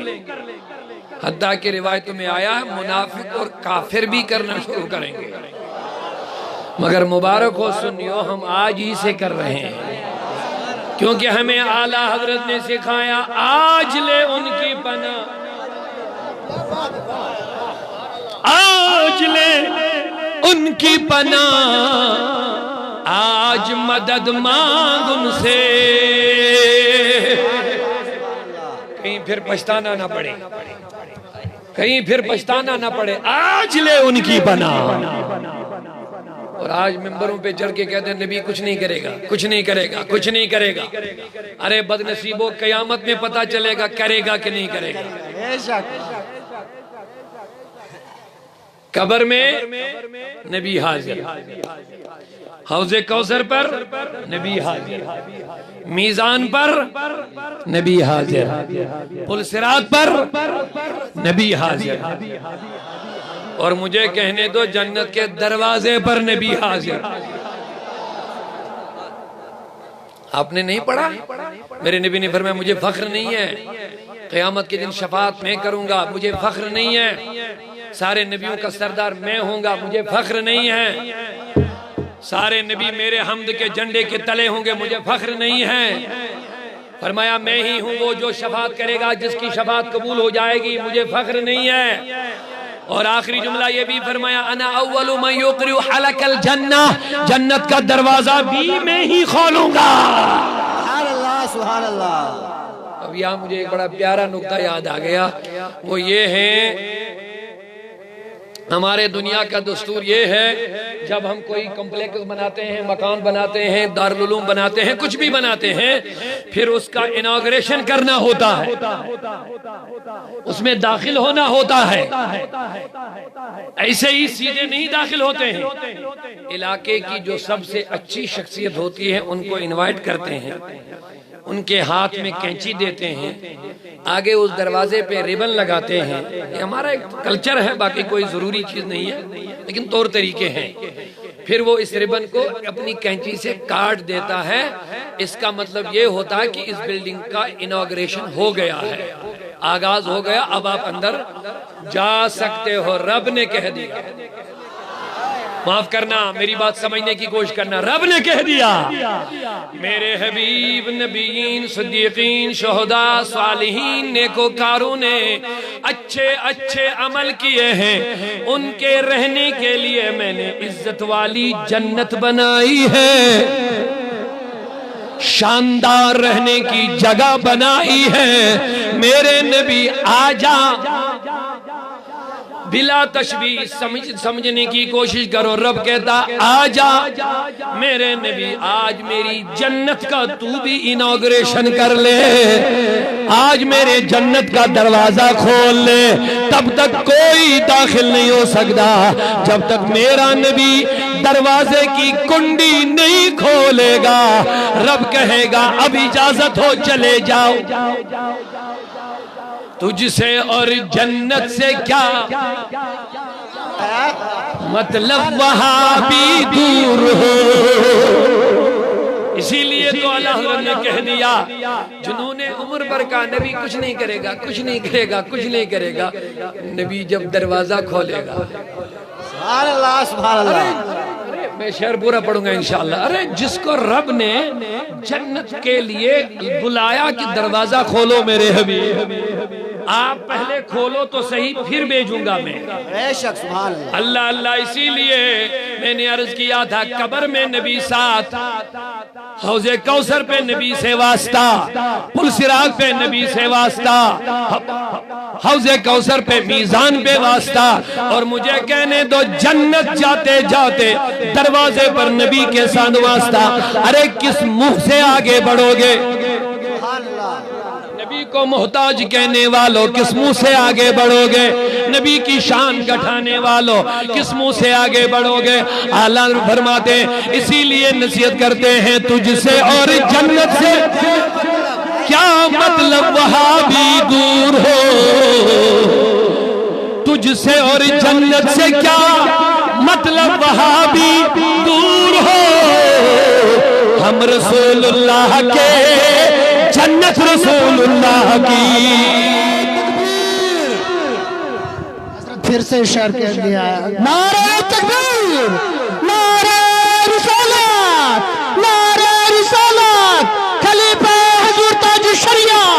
حتیٰ کہ روایتوں میں آیا ہے منافق اور کافر بھی کرنا شروع کریں گے۔ مگر مبارک ہو سنیو، ہم آج ہی سے کر رہے ہیں، کیونکہ ہمیں اعلیٰ حضرت نے سکھایا آج لے ان کی پناہ، آج لے ان کی پناہ، آج مدد مانگ ان سے، کہیں پھر پچھتانا نہ پڑے، کہیں پھر پچھتانا نہ پڑے، آج لے ان کی پناہ۔ اور آج ممبروں پہ چڑھ کے کہتے ہیں نبی کچھ نہیں کرے گا، کچھ نہیں کرے گا، کچھ نہیں کرے گا۔ ارے بد نصیبوں، قیامت میں پتہ چلے گا کرے گا کہ نہیں کرے گا۔ قبر میں نبی حاضر، حوض کوثر پر نبی حاضر، میزان پر نبی حاضر، پل صراط پر نبی حاضر، اور مجھے کہنے دو جنت کے دروازے پر نبی حاضر۔ آپ نے نہیں پڑھا؟ میرے نبی نے فرمایا مجھے فخر نہیں ہے قیامت کے دن شفاعت میں کروں گا، مجھے فخر نہیں ہے سارے نبیوں کا سردار میں ہوں گا، مجھے فخر نہیں ہے سارے نبی میرے حمد کے جھنڈے کے تلے ہوں گے، مجھے فخر نہیں ہے۔ فرمایا میں ہی ہوں وہ جو شفاعت کرے گا، جس کی شفاعت قبول ہو جائے گی، مجھے فخر نہیں ہے۔ اور آخری جملہ یہ بھی فرمایا انا اول من یقرع حلق الجنہ، جنت کا دروازہ بھی میں ہی کھولوں گا۔ سبحان اللہ، سبحان اللہ۔ اب یہاں مجھے ایک بڑا پیارا نکتہ یاد آ گیا، وہ یہ ہے ہمارے دنیا کا دستور یہ ہے جب ہم کوئی کمپلیکس بناتے ہیں، مکان بناتے ہیں، دارالعلوم بناتے ہیں، کچھ بھی بناتے ہیں، پھر اس کا اناگریشن کرنا ہوتا ہے، اس میں داخل ہونا ہوتا ہے، ایسے ہی سیدھے نہیں داخل ہوتے ہیں۔ علاقے کی جو سب سے اچھی شخصیت ہوتی ہے ان کو انوائٹ کرتے ہیں، ان کے ہاتھ میں کینچی دیتے ہیں، آگے اس دروازے پہ ریبن لگاتے ہیں۔ یہ ہمارا ایک کلچر ہے، باقی کوئی ضروری چیز نہیں ہے لیکن طور طریقے ہیں۔ پھر وہ اس ریبن کو اپنی کینچی سے کاٹ دیتا ہے، اس کا مطلب یہ ہوتا ہے کہ اس بلڈنگ کا اناگریشن ہو گیا ہے، آغاز ہو گیا، اب آپ اندر جا سکتے ہو۔ رب نے کہہ دیا، معاف کرنا میری بات سمجھنے کی کوشش کرنا، رب نے کہہ دیا میرے حبیب نبیین، صدیقین، شہداء، صالحین، نیکوکاروں نے اچھے اچھے عمل کیے ہیں، ان کے رہنے کے لیے میں نے عزت والی جنت بنائی ہے، شاندار رہنے کی جگہ بنائی ہے۔ میرے نبی آجا، بلا تشبیہ سمجھنے کی کوشش کرو، رب کہتا آجا میرے نبی، آج میری جنت کا تو بھی اناگریشن کر لے، آج میرے جنت کا دروازہ کھول لے، تب تک کوئی داخل نہیں ہو سکتا جب تک میرا نبی دروازے کی کنڈی نہیں کھولے گا۔ رب کہے گا اب اجازت ہو چلے جاؤ، تجھ سے اور جنت سے کیا مطلب وہاں بھی دور ہو۔ اسی لیے تو اللہ حضرت نے کہہ دیا جنہوں نے عمر پر کہا نبی کچھ نہیں کرے گا، کچھ نہیں کرے گا، کچھ نہیں کرے گا، نبی جب دروازہ کھولے گا، سبحان اللہ، سبحان اللہ۔ میں شعر پورا پڑھوں گا انشاءاللہ۔ ارے جس کو رب نے جنت کے لیے بلایا کہ دروازہ کھولو میرے حبیب، آپ پہلے کھولو تو صحیح، پھر بھیجوں گا میں۔ بے شک، سبحان اللہ اللہ اللہ۔ اسی لیے میں نے عرض کیا تھا قبر میں نبی ساتھ، حوض کوثر پہ نبی سے واسطہ، پل صراط پہ نبی سے واسطہ، حوض کوثر پہ میزان پہ واسطہ، اور مجھے کہنے دو جنت جاتے جاتے دروازے پر نبی کے ساتھ واسطہ۔ ارے کس منہ سے آگے بڑھو گے؟ نبی کو محتاج کہنے والوں کس منہ سے آگے بڑھو گے؟ نبی کی شان گھٹانے والوں کس منہ سے آگے بڑھو گے؟ اعلیٰ فرماتے ہیں اسی لیے نصیحت کرتے ہیں تجھ سے اور جنت سے کیا مطلب وہاں بھی دور ہو، تجھ مجھ سے اور جنت سے کیا مطلب وہابی دور ہو، ہم رسول اللہ کے جنت رسول اللہ کی۔ پھر سے شعر کہہ دیا، نعرہ تکبیر، نعرہ رسالت، نعرہ رسالت، خلیفہ حضور تاج الشریعہ۔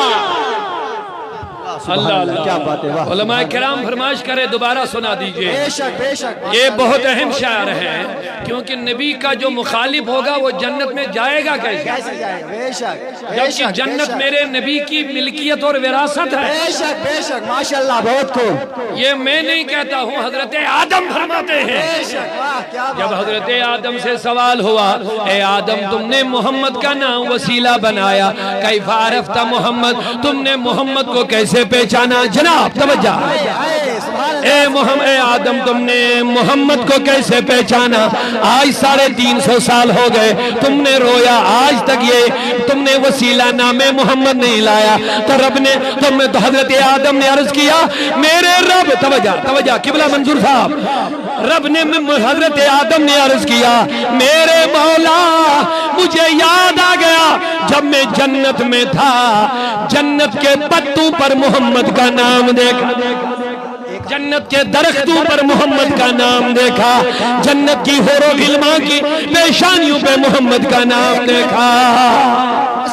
اللہ اللہ، کیا بات ہے، علماء کرام فرمائش کرے دوبارہ سنا دیجئے۔ بے شک بے شک، یہ بہت اہم شعر ہے، کیونکہ نبی کا جو مخالف ہوگا وہ جنت میں جائے گا کیسے؟ کیسے جائے، بے شک بے جبکہ شک، جنت میرے نبی کی ملکیت اور وراثت ہے۔ بے شک بے شک، ماشاءاللہ بہت خوب، یہ میں نہیں کہتا ہوں، حضرت آدم فرماتے ہیں۔ بے شک، واہ کیا بات جب حضرت آدم سے سوال ہوا، اے آدم تم نے محمد کا نام وسیلہ بنایا، کیف عرفت محمد، تم نے محمد کو کیسے پہچانا؟ جناب توجہ، اے آدم تم نے محمد کو کیسے پہچانا؟ آج 350 سال ہو گئے، تم نے رویا، آج تک یہ تم نے وسیلہ نام محمد نہیں لایا۔ تو رب نے تو حضرت آدم نے عرض کیا، میرے رب، توجہ قبلہ منظور صاحب، رب نے حضرت آدم نے عرض کیا، میرے مولا مجھے یاد آ گیا جب میں جنت میں تھا، جنت کے پتوں پر محمد کا نام دیکھا، جنت کے درختوں پر محمد کا نام دیکھا، جنت کی حور و غلمان کی پیشانیوں پہ محمد کا نام دیکھا۔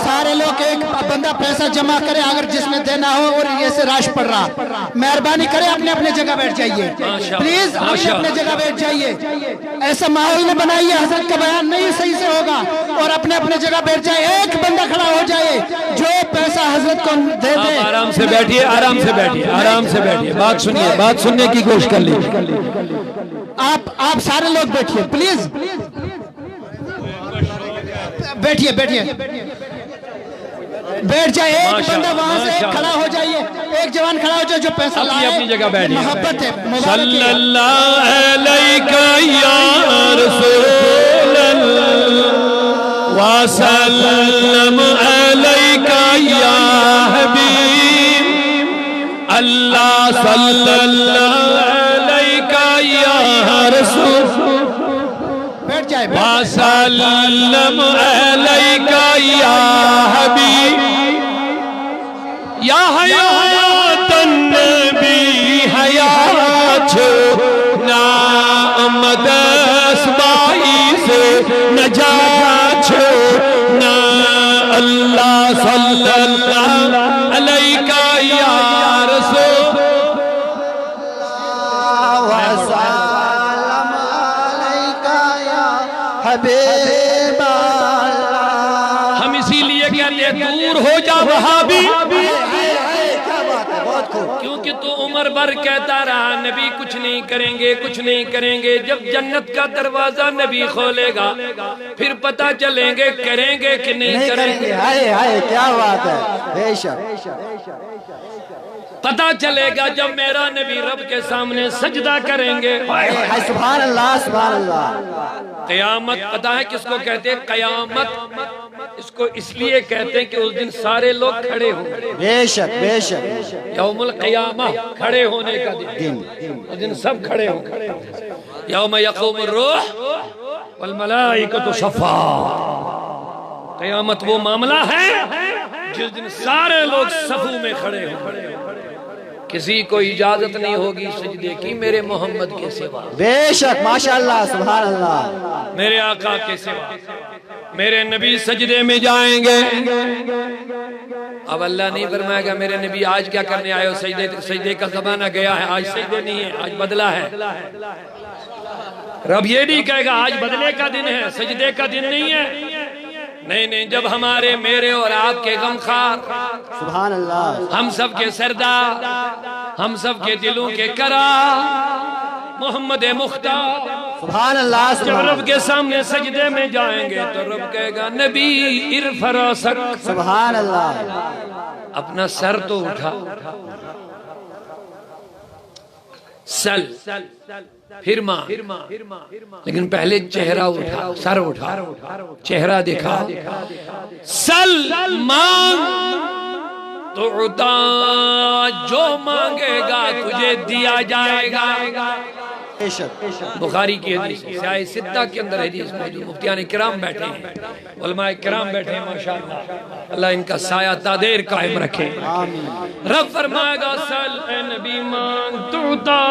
سارے لوگ ایک بندہ پیسہ جمع کرے اگر جس میں دینا ہو، اور یہ سے راش پڑ رہا، مہربانی کرے اپنے اپنے جگہ بیٹھ جائیے، پلیز اپنے اپنے جگہ بیٹھ جائیے، ایسا ماحول میں بنائیے، حضرت کا بیان نہیں صحیح سے ہوگا، اور اپنے اپنے جگہ بیٹھ جائے، ایک بندہ کھڑا ہو جائے جو پیسہ حضرت کو دے دے۔ آرام سے بیٹھیے، آرام سے بیٹھیے، آرام سے بیٹھیے، بات سنیے، بات سننے کی کوشش کر لیجیے۔ آپ سارے لوگ بیٹھیے پلیز، بیٹھیے بیٹھ جائے، ایک بندہ وہاں سے کھڑا ہو جائیے، ایک جوان کھڑا ہو جائے جو پیسہ لائے، اپنی جگہ بیٹھیے۔ محبت ہے، صلی اللہ علیہ یا رسول اللہ وسلم علیہ یا حبیب اللہ، صلی اللہ علیہ یا رسول بیٹھ جائے، وسلم علیہ یا حبیب یا حیات النبی، حیات نا امد اسبائی سے نجات نا، اللہ صلی اللہ علیہ یا رسول وسلم علیکہ یا حبیب اللہ۔ ہم اسی لیے کہتے ہیں دور ہو جا وہابی، کیا بات ہے، بہت خوب، کیونکہ تو عمر بھر کہتا رہا نبی کچھ نہیں کریں گے، کچھ نہیں کریں گے، جب جنت کا دروازہ نبی کھولے گا پھر پتہ چلیں گے کریں گے کہ نہیں کریں گے، ہائے ہائے کیا بات ہے، بے شک، پتہ چلے گا جب میرا نبی رب کے سامنے سجدہ کریں گے۔ سبحان اللہ سبحان اللہ۔ قیامت پتہ ہے کس کو کہتے ہیں؟ قیامت اس کو اس لیے کہتے ہیں کہ اس دن سارے لوگ کھڑے ہوں گے، بے شک بے شک، یوم القیامہ کھڑے ہونے کا دن، اس دن سب کھڑے ہوں گے، یوم یقوم الروح والملائکۃ صفا۔ قیامت وہ معاملہ ہے جس دن سارے لوگ صفوں میں کھڑے ہوں گے، کسی کو اجازت نہیں ہوگی سجدے کی میرے محمد کے سوا، بے شک، ماشاءاللہ سبحان اللہ، میرے آقا کے سوا، میرے نبی سجدے میں جائیں گے۔ اب اللہ نہیں فرمائے گا میرے نبی آج کیا کرنے آئے ہو، سجدے کا زمانہ گیا ہے، آج سجدے نہیں ہے، آج بدلہ ہے۔ رب یہ نہیں کہے گا آج بدلے کا دن ہے، سجدے کا دن نہیں ہے۔ نہیں، جب ہمارے میرے اور آپ کے غمخوار، سبحان اللہ، ہم سب کے سردار، ہم سب کے دلوں کے قرار محمد مختار سبحان اللہ، جب رب کے سامنے سجدے میں جائیں گے تو رب کہے گا نبی ارفع راسک، سبحان اللہ، اپنا سر تو اٹھا، سل پھر مانگ، لیکن پہلے چہرہ اٹھا، سر اٹھا، چہرہ دکھا، سل مانگ تعطا جو مانگے گا تجھے دیا جائے گا. بخاری کی حدیث سیاہ ستہ کے اندر حدیث موجود. مفتیان کرام بیٹھے ہیں, علماء کرام بیٹھے ہیں, ماشاءاللہ اللہ ان کا سایہ تادیر قائم رکھے. رب فرمائے گا سل اے نبی مانگ تعطا,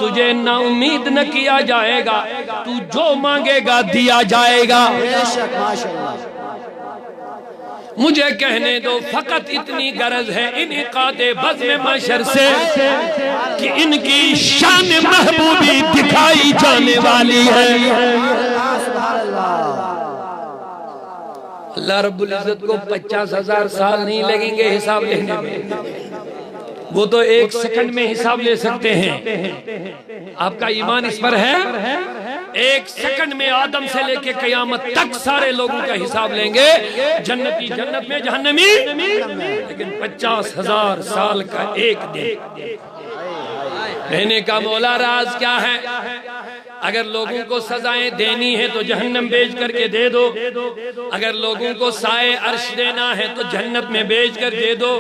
تجھے نا امید نہ کیا جائے گا, تو جو مانگے گا دیا جائے گا. مجھے کہنے دو فقط اتنی غرض ہے انعقاد بزم محشر سے کہ ان کی شان محبوبی دکھائی جانے والی ہے. اللہ رب العزت کو 50,000 سال نہیں لگیں گے حساب لینے میں, وہ تو 1 سیکنڈ میں حساب لے سکتے ہیں. آپ کا ایمان اس پر ہے؟ 1 سیکنڈ میں آدم سے لے کے قیامت تک سارے لوگوں کا حساب لیں گے. جنتی جنت میں, جہنمی, لیکن 50,000 سال کا ایک دن. کہنے کا مولا راز کیا ہے؟ اگر لوگوں کو سزائیں دینی ہے تو جہنم بیچ کر کے دے دو, اگر لوگوں کو سائے عرش دینا ہے تو جنت میں بیچ کر دے دو,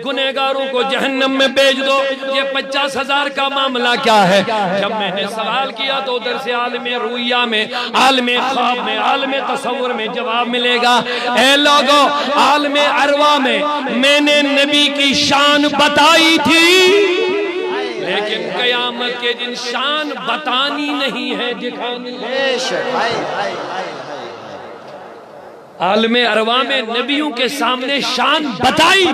گنہگاروں کو جہنم میں بیچ دو. یہ 50,000 کا معاملہ کیا ہے؟ جب میں نے سوال کیا تو ادھر سے عالم رؤیا میں, عالم خواب میں, عالم تصور میں جواب ملے گا. اے لوگو, عالم ارواح میں نے نبی کی شان بتائی تھی, لیکن قیامت کے دن شان بتانی نہیں ہے, دکھانی ہے. عالم ارواح میں نبیوں کے سامنے شان بتائی,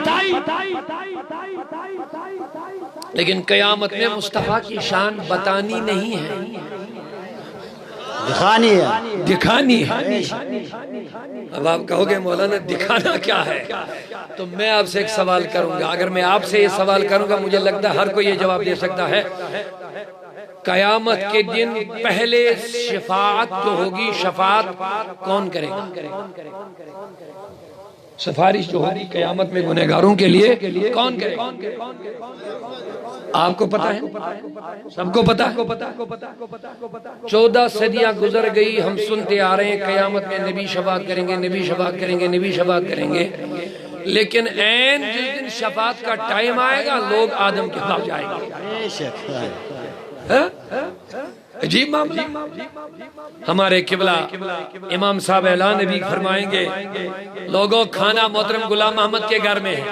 لیکن قیامت میں مصطفیٰ کی شان بتانی نہیں ہے, دکھانی ہے. اب آپ کہو گے مولانا دکھانا کیا ہے؟ تو میں آپ سے ایک سوال کروں گا. اگر میں آپ سے یہ سوال کروں گا, مجھے لگتا ہے ہر کوئی یہ جواب دے سکتا ہے. قیامت کے دن پہلے شفاعت جو ہوگی, شفاعت کون کرے گا؟ سفارش جو ہوگی قیامت میں گنہگاروں کے لیے کون کرے گا؟ آپ کو پتا ہے؟ سب کو پتا ہے؟ 14 صدیاں گزر گئی, ہم سنتے آ رہے ہیں قیامت میں نبی شفاعت کریں گے, نبی شفاعت کریں گے, نبی شفاعت کریں گے. لیکن عین جس دن شفاعت کا ٹائم آئے گا, لوگ آدم کے پاس جائیں گے. عجیب معاملہ. ہمارے قبلہ امام صاحب اعلان نبی فرمائیں گے, لوگوں کھانا محترم غلام احمد کے گھر میں ہے.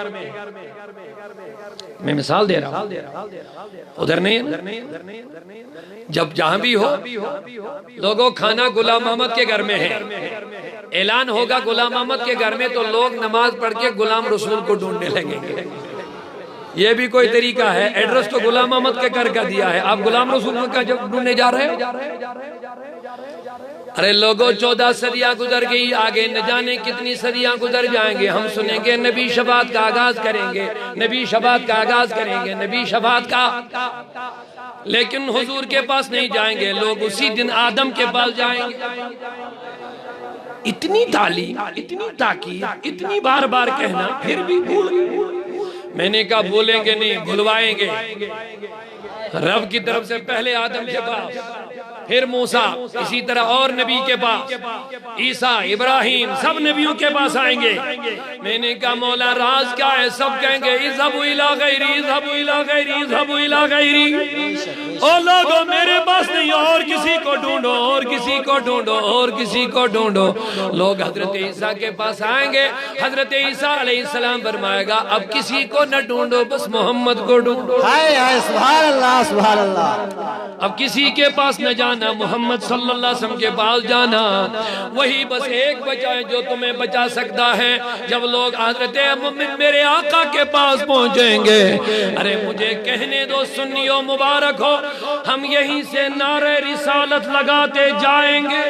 میں مثال دے رہا ہوں, ادھر نہیں, جب جہاں بھی ہو لوگوں کھانا غلام احمد کے گھر میں ہے. اعلان ہوگا غلام احمد کے گھر میں, تو لوگ نماز پڑھ کے غلام رسول کو ڈھونڈنے لگیں گے. یہ بھی کوئی طریقہ ہے؟ ایڈریس تو غلام احمد کے گھر کا دیا ہے, آپ غلام رسول کا جب ڈھونڈنے جا رہے ہو. ارے لوگوں 14 صدیاں گزر گئی, آگے نہ جانے کتنی صدیاں گزر جائیں گے. ہم سنیں گے نبی شفاعت کا آغاز کریں گے, نبی شفاعت کا آغاز کریں گے, نبی شفاعت کا, لیکن حضور کے پاس نہیں جائیں گے. لوگ اسی دن آدم کے پاس جائیں گے. اتنی تعلیم, اتنی تاکید, اتنی بار بار کہنا, پھر بھی بھول گئے. میں نے کہا بولیں گے نہیں, بھلوائیں گے. رب کی طرف سے پہلے آدم کے پاس, پھر موسیٰ, اسی طرح اور نبی کے پاس, عیسیٰ, ابراہیم, سب نبیوں کے پاس آئیں گے. میں نے کہا مولا راز کیا ہے؟ سب کہیں گے اذهبوا الی غیری, اذهبوا الی غیری, اذهبوا الی غیری. او لوگوں میرے پاس نہیں, اور کسی کو ڈھونڈو, اور کسی کو ڈھونڈو, اور کسی کو ڈھونڈو. لوگ حضرت عیسیٰ کے پاس آئیں گے. حضرت عیسیٰ علیہ السلام فرمائے گا اب کسی کو نہ ڈھونڈو, بس محمد کو ڈھونڈو. سبحان اللہ, سبحان اللہ. اب کسی کے پاس نہ جانا, محمد صلی اللہ علیہ وسلم کے پاس جانا. وہی بس ایک بچا ہے جو تمہیں بچا سکتا ہے. جب لوگ حضرت میرے آقا کے پاس پہنچیں گے, ارے مجھے کہنے دو سنیو مبارک ہو, ہم یہیں سے نعرہ رسالت لگاتے جائیں گے,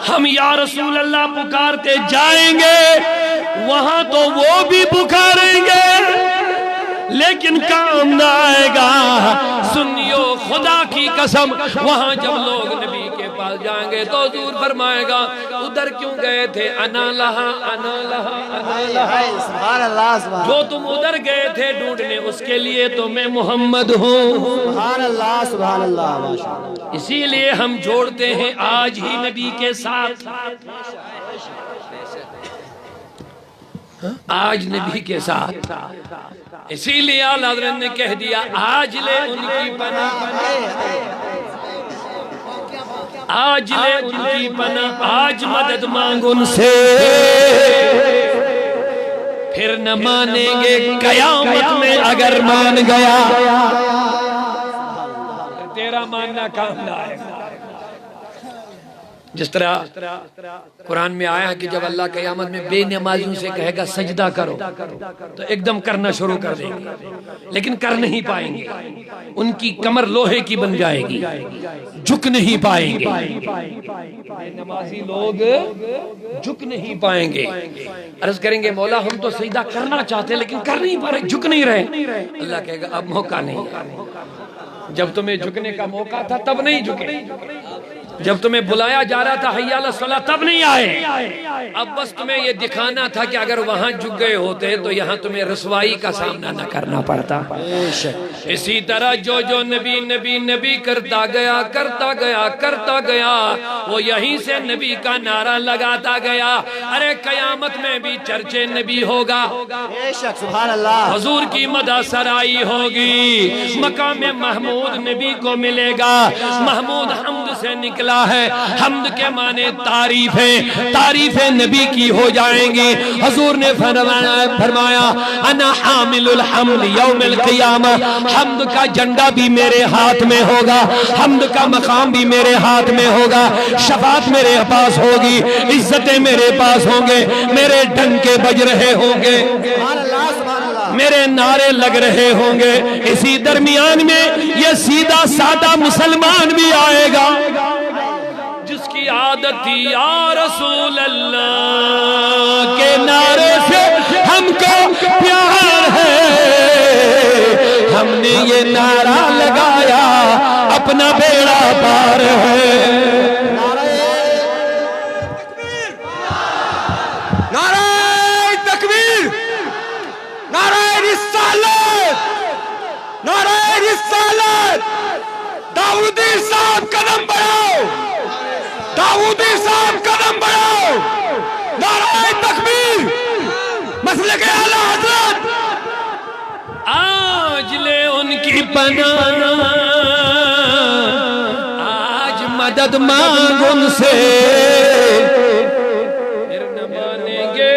ہم یا رسول اللہ پکارتے جائیں گے. وہاں تو وہ بھی پکاریں گے, لیکن کام نہ آئے گا. سنیو خدا کی قسم, وہاں جب لوگ نبی کے پاس جائیں گے تو حضور فرمائے گا ادھر کیوں گئے تھے؟ انا لہا, انا لہا, انا لہا. سبحان اللہ. جو تم ادھر گئے تھے ڈھونڈنے, اس کے لیے تو میں محمد ہوں. سبحان اللہ, سبحان اللہ. اسی لیے ہم جوڑتے ہیں آج ہی نبی کے ساتھ. آج نبی کے ساتھ، اسی لیے اعلیٰ حضرت نے کہہ دیا آج لے ان کی پناہ، آج لے ان کی پناہ، آج مدد مانگ ان سے، پھر نہ مانیں گے قیامت میں اگر مان گیا، تیرا ماننا کام نہ آئے گا۔ جس طرح قرآن میں آیا کہ جب اللہ قیامت میں بے نمازیوں سے کہے گا سجدہ کرو تو ایک دم کرنا شروع کر دیں گے، لیکن کر نہیں پائیں گے، ان کی کمر لوہے کی بن جائے گی، جھک نہیں پائیں گے، بے نمازی لوگ جھک نہیں پائیں گے، عرض کریں گے مولا ہم تو سجدہ کرنا چاہتے ہیں لیکن کر نہیں پا رہے، جھک نہیں رہے۔ اللہ کہے گا اب موقع نہیں، جب تمہیں جھکنے کا موقع تھا تب نہیں جھکے، جب تمہیں بلایا جا رہا تھا حی علی الصلاۃ تب نہیں آئے، اب بس تمہیں یہ دکھانا تھا کہ اگر وہاں جھک گئے ہوتے تو یہاں تمہیں رسوائی کا سامنا نہ کرنا پڑتا۔ اسی طرح جو جو نبی نبی نبی کرتا گیا کرتا گیا کرتا گیا، وہ یہیں سے نبی کا نعرہ لگاتا گیا، ارے قیامت میں بھی چرچے نبی ہوگا، بے شک سبحان اللہ، حضور کی مدح سرائی ہوگی، مقام محمود نبی کو ملے گا۔ محمود حمد سے نکلا ہے، حمد کے معنی تعریف ہے، تعریف نبی کی ہو جائیں گی۔ حضور نے فرمایا انا حامل الحمد یوم القیامہ، حمد کا جھنڈا بھی میرے ہاتھ میں ہوگا، حمد کا مقام بھی میرے ہاتھ میں ہوگا، شفاعت میرے پاس ہوگی، عزتیں میرے پاس ہوں گے، میرے ڈنکے بج رہے ہوں گے، سبحان اللہ سبحان اللہ، میرے نعرے لگ رہے ہوں گے۔ اسی درمیان میں یہ سیدھا سادہ مسلمان بھی آئے گا جس کی عادت تھی یا رسول اللہ کے نعرے سے ہم کو پیار ہے، ہم نے یہ نعرہ لگایا اپنا بیڑا پار ہے۔ نعرہ تکبیر، نعرہ رسالت، نعرہ رسالت، داؤدی صاحب قدم بڑھاؤ، داؤدی صاحب قدم بڑھاؤ، نعرہ تکبیر، مسلک اعلیٰ حضرت، آج لے ان کی پناہ، آج مدد مانگ ان سے، پھر نہ مانیں گے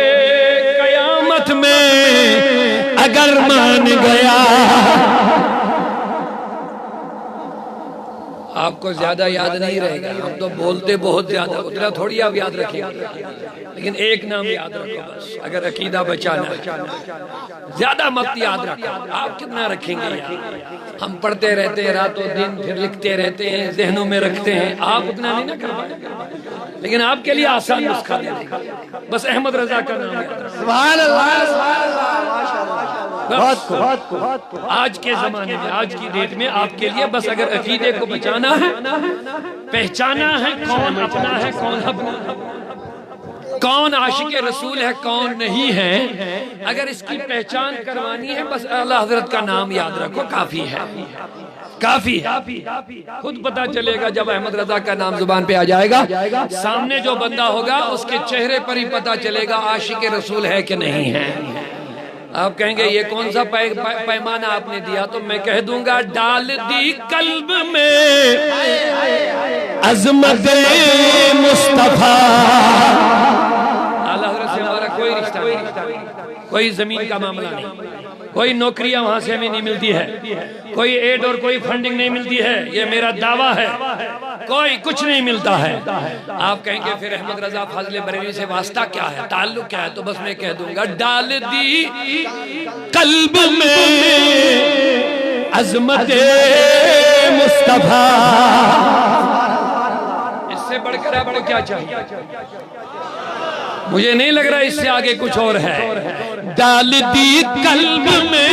قیامت میں اگر مان گیا۔ آپ کو زیادہ یاد نہیں رہے گا، ہم تو بولتے بہت زیادہ، اتنا تھوڑی آپ یاد رکھیں گے، لیکن ایک نام یاد رکھو بس، اگر عقیدہ بچانا ہے زیادہ مت یاد رکھو۔ آپ کتنا رکھیں گے یاد؟ ہم پڑھتے رہتے ہیں رات و دن، پھر لکھتے رہتے ہیں، ذہنوں میں رکھتے ہیں، آپ اتنا نہیں نہ کر پائیں، لیکن آپ کے لیے آسان نسخہ دے دیں، بس احمد رضا کا نام یاد رکھو۔ سبحان اللہ سبحان اللہ، ماشاءاللہ، آج کے زمانے میں، آج کی ڈیٹ میں آپ کے لیے بس اگر عقیدے کو بچانا ہے، پہچانا ہے کون اپنا ہے کون اپنا، کون عاشق رسول ہے کون نہیں ہے، اگر اس کی پہچان کروانی ہے بس اعلیٰ حضرت کا نام یاد رکھو، کافی ہے، کافی ہے۔ خود پتا چلے گا جب احمد رضا کا نام زبان پہ آ جائے گا، سامنے جو بندہ ہوگا اس کے چہرے پر ہی پتا چلے گا عاشق رسول ہے کہ نہیں ہے۔ آپ کہیں گے یہ کون سا پیمانہ آپ نے دیا، تو میں کہہ دوں گا ڈال دی قلب میں عظمت مصطفیٰ۔ اعلیٰ حضرت سے ہمارا کوئی رشتہ نہیں، کوئی زمین کا معاملہ نہیں، کوئی نوکریاں وہاں سے ہمیں نہیں ملتی ہے، کوئی ایڈ اور کوئی فنڈنگ نہیں ملتی ہے، یہ میرا دعویٰ ہے، کوئی کچھ نہیں ملتا ہے۔ آپ کہیں گے پھر احمد رضا فاضل بریلوی سے واسطہ کیا ہے، تعلق کیا ہے، تو بس میں کہہ دوں گا ڈال دی قلب میں عظمت مصطفیٰ۔ اس سے بڑھ کر آپ کو کیا چاہیے؟ مجھے نہیں لگ رہا اس سے آگے کچھ اور ہے۔ ڈال دی قلب میں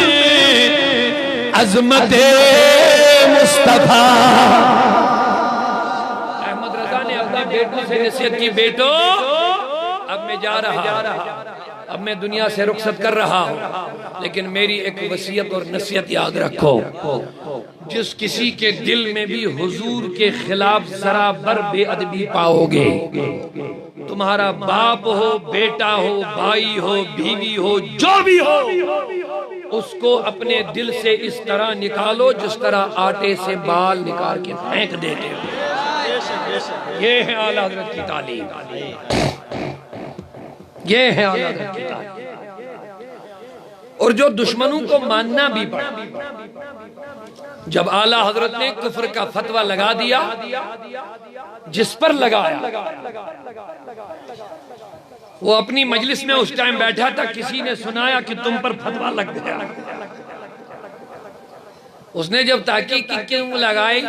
عظمت مصطفیٰ۔ احمد رضا نے اپنے بیٹوں سے نصیحت کی، بیٹو اب میں جا رہا، اب میں دنیا سے رخصت کر رہا ہوں، لیکن میری ایک وصیت اور نصیحت یاد رکھو، جس کسی کے دل میں بھی حضور کے خلاف ذرا بر بے ادبی پاؤ گے، تمہارا باپ ہو، بیٹا ہو، بھائی ہو، بیوی ہو، جو بھی ہو، اس کو اپنے دل سے اس طرح نکالو جس طرح آٹے سے بال نکال کے پھینک دیتے ہو۔ یہ ہے اعلیٰ حضرت کی تعلیم، یہ ہے اعلیٰ حضرت کی تعلیم۔ اور جو دشمنوں کو ماننا بھی پڑا، جب اعلیٰ حضرت نے کفر کا فتویٰ لگا دیا، جس پر لگایا وہ اپنی مجلس میں اس ٹائم بیٹھا تھا، کسی نے سنایا کہ تم پر فتویٰ لگ گیا۔ اس نے جب تحقیق کی کیوں لگائی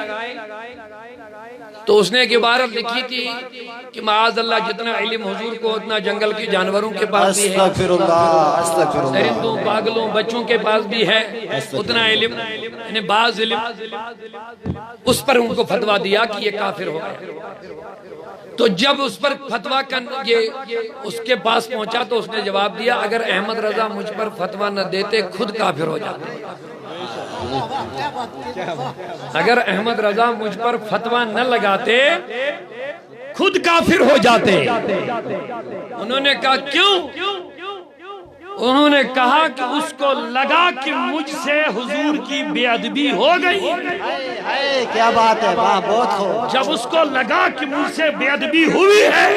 تو اس نے ایک عبارت لکھی تھی کہ معاذ اللہ جتنا علم حضور کو اتنا جنگل کے جانوروں کے پاس بھی ہے، درندوں، پاگلوں، بچوں کے پاس بھی ہے اتنا علم، یعنی بعض علم۔ اس پر ان کو فتویٰ دیا کہ یہ کافر ہو گیا۔ تو جب اس پر فتویٰ اس کے پاس پہنچا تو اس نے جواب دیا، اگر احمد رضا مجھ پر فتویٰ نہ دیتے خود کافر ہو جاتے۔ اگر احمد رضا مجھ پر فتویٰ نہ لگاتے خود کافر ہو جاتے۔ انہوں نے کہا کیوں؟ انہوں نے کہا کہ اس کو لگا کہ مجھ سے حضور کی بے ادبی ہو گئی۔ کیا بات ہے، بہت خوب۔ جب اس کو لگا کہ مجھ سے بے ادبی ہوئی ہے،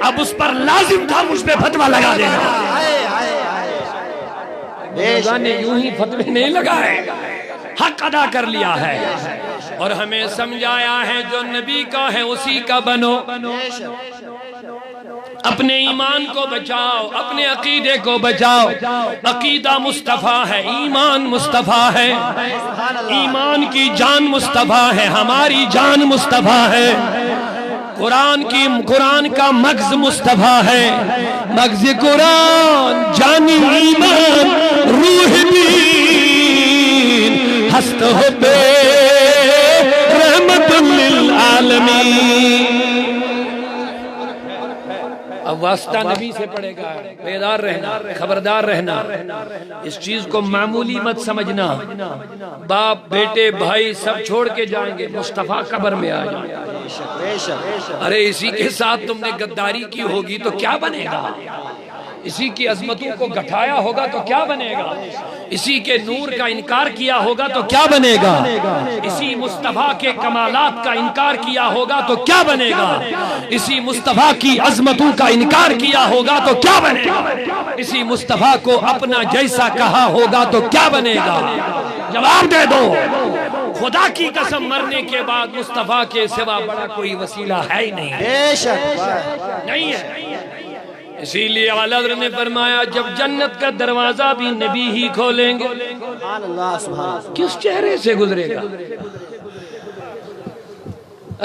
اب اس پر لازم تھا مجھ پہ فتویٰ لگا دینا۔ رضا نے یوں ہی فتوے نہیں لگائے، حق ادا کر لیا ہے اور ہمیں سمجھایا ہے جو نبی کا ہے اسی کا بنو۔ اپنے ایمان کو بچاؤ، اپنے عقیدے کو بچاؤ۔ عقیدہ مصطفیٰ ہے، ایمان مصطفیٰ ہے، ایمان کی جان مصطفیٰ ہے، ہماری جان مصطفیٰ ہے۔ قرآن کا مغز مصطفیٰ ہے، مغز قرآن، جانی ایمان، روح دین، ہست ہو بے رحمت للعالمین۔ اب واسطہ نبی سے پڑے گا، بیدار رہنا، خبردار رہنا، اس چیز کو معمولی مت سمجھنا۔ باپ، بیٹے، بھائی سب چھوڑ کے جائیں گے، مصطفیٰ قبر میں آ جائیں گے۔ ارے اسی کے ساتھ تم نے غداری کی ہوگی تو کیا بنے گا؟ اسی کی عظمتوں کو گھٹایا ہوگا تو کیا بنے گا؟ اسی کے نور کا انکار کیا ہوگا تو کیا بنے گا؟ اسی مصطفیٰ کے کمالات کا انکار کیا ہوگا تو کیا بنے گا؟ اسی مصطفیٰ کی عظمتوں کا انکار کیا ہوگا تو کیا بنے گا؟ اسی مصطفیٰ کو اپنا جیسا کہا ہوگا تو کیا بنے گا؟ جواب دے دو۔ خدا کی قسم مرنے کے بعد مصطفیٰ کے سوا بڑا کوئی وسیلہ ہے ہی نہیں، بے شک نہیں ہے۔ اسی لیے اعلیٰ حضرت نے فرمایا جب جنت کا دروازہ بھی نبی ہی کھولیں گے، سبحان اللہ، سبحان اللہ۔ کس چہرے سے گزرے گا؟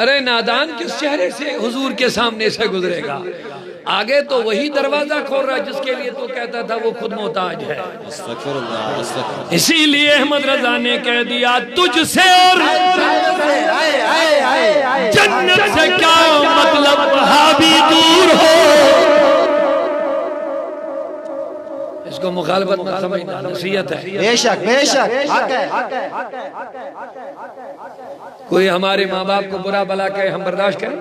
ارے نادان کس چہرے سے حضور کے سامنے سے گزرے گا؟ آگے تو وہی دروازہ کھول رہا جس کے لیے تو کہتا تھا وہ خود محتاج ہے۔ اسی لیے احمد رضا نے کہہ دیا تجھ سے اور جنت سے کیا مطلب وہابی دور ہو۔ اس کو مخالفت مت سمجھنا، نصیحت ہے۔ بے شک بے شک، حق ہے۔ کوئی ہمارے ماں باپ کو برا بلا کہے ہم برداشت کریں،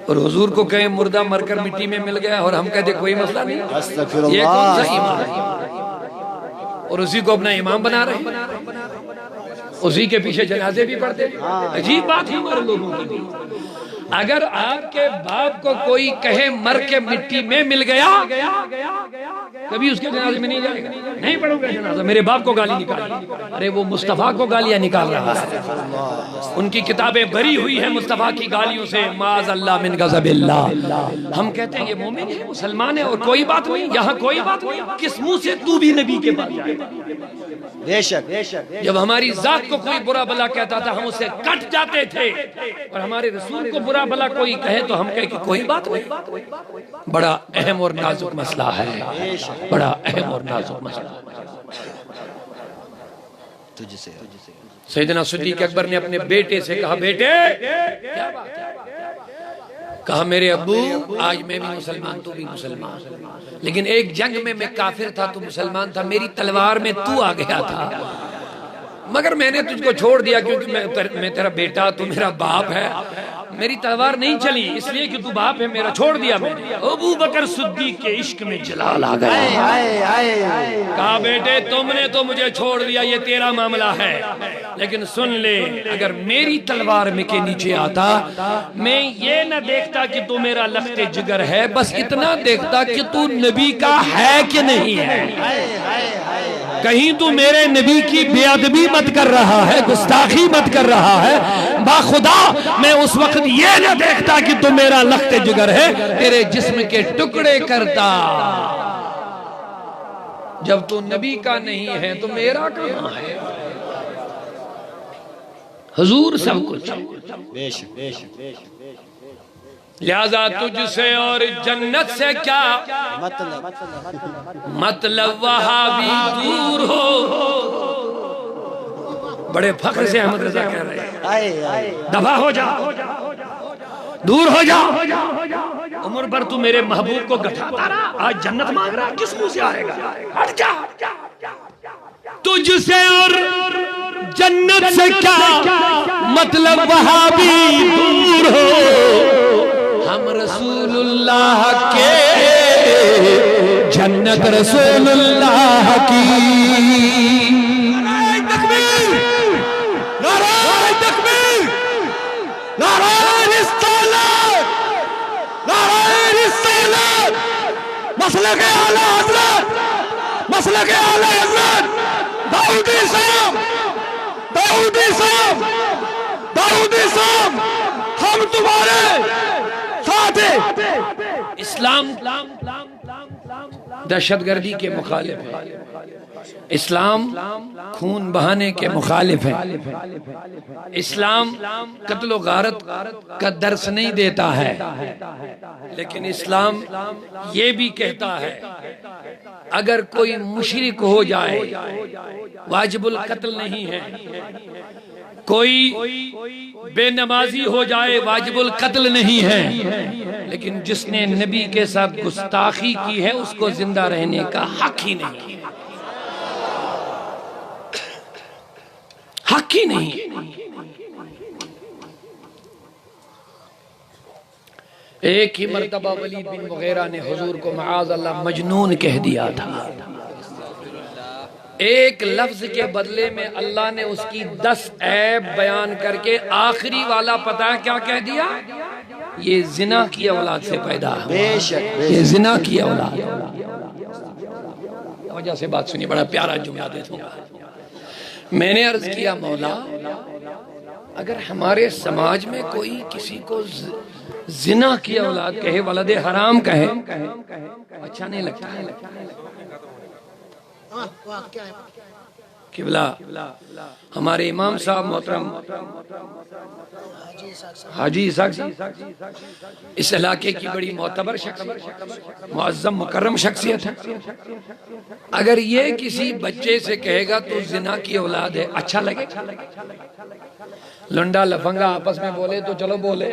اور حضور کو کہیں مردہ مر کر مٹی میں مل گیا اور ہم کہتے کوئی مسئلہ نہیں؟ یہ کون سا ایمان ہے؟ اور اسی کو اپنا امام بنا رہے ہیں، اسی کے پیچھے جنازے بھی پڑھتے ہیں۔ عجیب بات ہے ہمارے لوگوں کی۔ اگر آپ کے باپ کو کوئی کہے مر کے مٹی میں مل گیا، کبھی اس کے جنازے میں نہیں جائے گا، نہیں پڑھوں گا جنازہ، میرے باپ کو گالی نکال۔ ارے وہ مصطفیٰ کو گالیاں نکال رہا ہے، ان کی کتابیں بری ہوئی ہیں مصطفیٰ کی گالیوں سے، معاذ اللہ من غضب اللہ۔ ہم کہتے ہیں یہ مومن ہے، مسلمان ہے، اور کوئی بات نہیں، یہاں کوئی بات نہیں، کس منہ سے تو بھی نبی کے پاس جائے گا؟ بے شک بے شک۔ جب ہماری ذات کو کوئی برا بلا کہتا تھا ہم اسے کٹ جاتے تھے، اور ہمارے رسول کو برا بلا کوئی کہے تو ہم کہے کہ کوئی بات نہیں۔ بڑا اہم اور نازک مسئلہ ہے، بڑا اہم اور نازک مسئلہ۔ سیدنا صدیق اکبر نے اپنے بیٹے سے کہا بیٹے کیا بات ہے؟ کہا میرے ابو آج میں بھی مسلمان تو بھی مسلمان، لیکن ایک جنگ میں کافر تھا، تو مسلمان تھا، میری تلوار میں تو آ گیا تھا، مگر میں نے تجھ کو چھوڑ دیا کیونکہ میں تیرا بیٹا، تو میرا باپ ہے، میری تلوار نہیں چلی اس لیے کہ تو باپ ہے میرا، چھوڑ دیا میں نے۔ ابو بکر صدیق کے عشق میں جلال آ گیا، کہا بیٹے تم نے تو مجھے چھوڑ دیا، یہ تیرا معاملہ ہے، لیکن سن لے اگر میری تلوار میں کے نیچے آتا، میں یہ نہ دیکھتا کہ تو میرا لخت جگر ہے، بس اتنا دیکھتا کہ تو نبی کا ہے کہ نہیں ہے، کہیں تو میرے نبی کی بے ادبی مت کر رہا ہے، گستاخی مت کر رہا ہے، باخدا میں اس وقت یہ نہ دیکھتا کہ تو میرا لخت جگر ہے، تیرے جسم کے ٹکڑے کرتا، جب تو نبی کا نہیں ہے تو میرا کہاں ہے؟ حضور سب کچھ، لہذا تجھ سے اور جنت سے کیا مطلب، وہاں بھی دور ہو۔ بڑے فخر سے احمد رضا کہہ رہے ہیں دفع ہو جا، دور ہو جا، عمر بھر تو میرے محبوب کو گٹھاتا رہا، آج جنت مانگ رہا، کس منہ سے آئے گا؟ ہٹ جا، تجھ سے اور جنت سے کیا مطلب، وہاں بھی دور ہو، ہم رسول اللہ کے، جنت رسول اللہ کی۔ نعرہ تکبیر، نعرہ تکبیر، نعرہ رسالت، نعرہ رسالت، مسلک اعلی حضرت، مسلک اعلی حضرت داؤدی صاحب، داؤدی صاحب، داؤدی صاحب، ہم تمہارے ساتھ ہیں۔ اسلام دہشت گردی کے مخالف ہے، اسلام خون بہانے کے مخالف ہے، اسلام قتل و غارت کا درس نہیں دیتا ہے، لیکن اسلام یہ بھی کہتا ہے اگر کوئی مشرک ہو جائے واجب القتل نہیں ہے، کوئی بے نمازی ہو جائے واجب القتل نہیں ہے، لیکن جس نے نبی کے ساتھ گستاخی کی ہے اس کو زندہ رہنے کا حق ہی نہیں، حق ہی نہیں۔ ایک ہی مرتبہ ولید بن مغیرہ نے حضور کو معاذ اللہ مجنون کہہ دیا تھا، ایک لفظ کے بدلے میں اللہ نے اس کی 10 عیب بیان کر کے آخری والا پتہ ہے کیا کہہ دیا؟ یہ زنا کی اولاد سے پیدا ہوا، یہ زنا کی اولاد۔ وجہ سے بات سنی، بڑا پیارا جملہ دیتا ہوں، میں نے عرض کیا مولا اگر ہمارے سماج میں کوئی کسی کو زنا کی اولاد کہے، ولد حرام کہے، اچھا نہیں لگتا ہے۔ قبلہ ہمارے امام صاحب محترم حاجی اسحاق اس علاقے کی بڑی معتبر شخصیت، معظم مکرم شخصیت ہے، اگر یہ کسی بچے سے کہے گا تو زنا کی اولاد ہے، اچھا لگے؟ لنڈا لفنگا آپس میں بولے تو چلو بولے،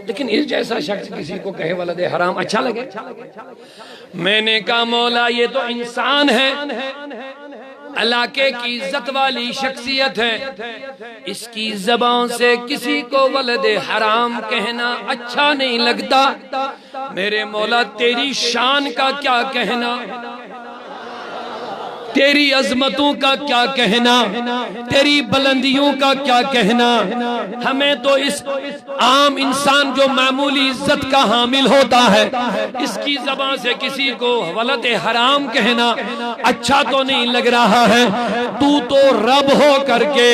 لیکن اس جیسا شخص کسی کو کہے ولد حرام اچھا لگے؟ میں نے کہا مولا یہ تو انسان ہے، علاقے کی عزت والی شخصیت ہے، اس کی زبان سے کسی کو ولد حرام کہنا اچھا نہیں لگتا، میرے مولا تیری شان کا کیا کہنا، تیری عظمتوں کا کیا کہنا، تیری بلندیوں کا کیا کہنا، ہمیں تو اس عام انسان جو معمولی عزت کا حامل ہوتا ہے اس کی زبان سے کسی کو ولد حرام کہنا اچھا تو نہیں لگ رہا ہے، تو رب ہو کر کے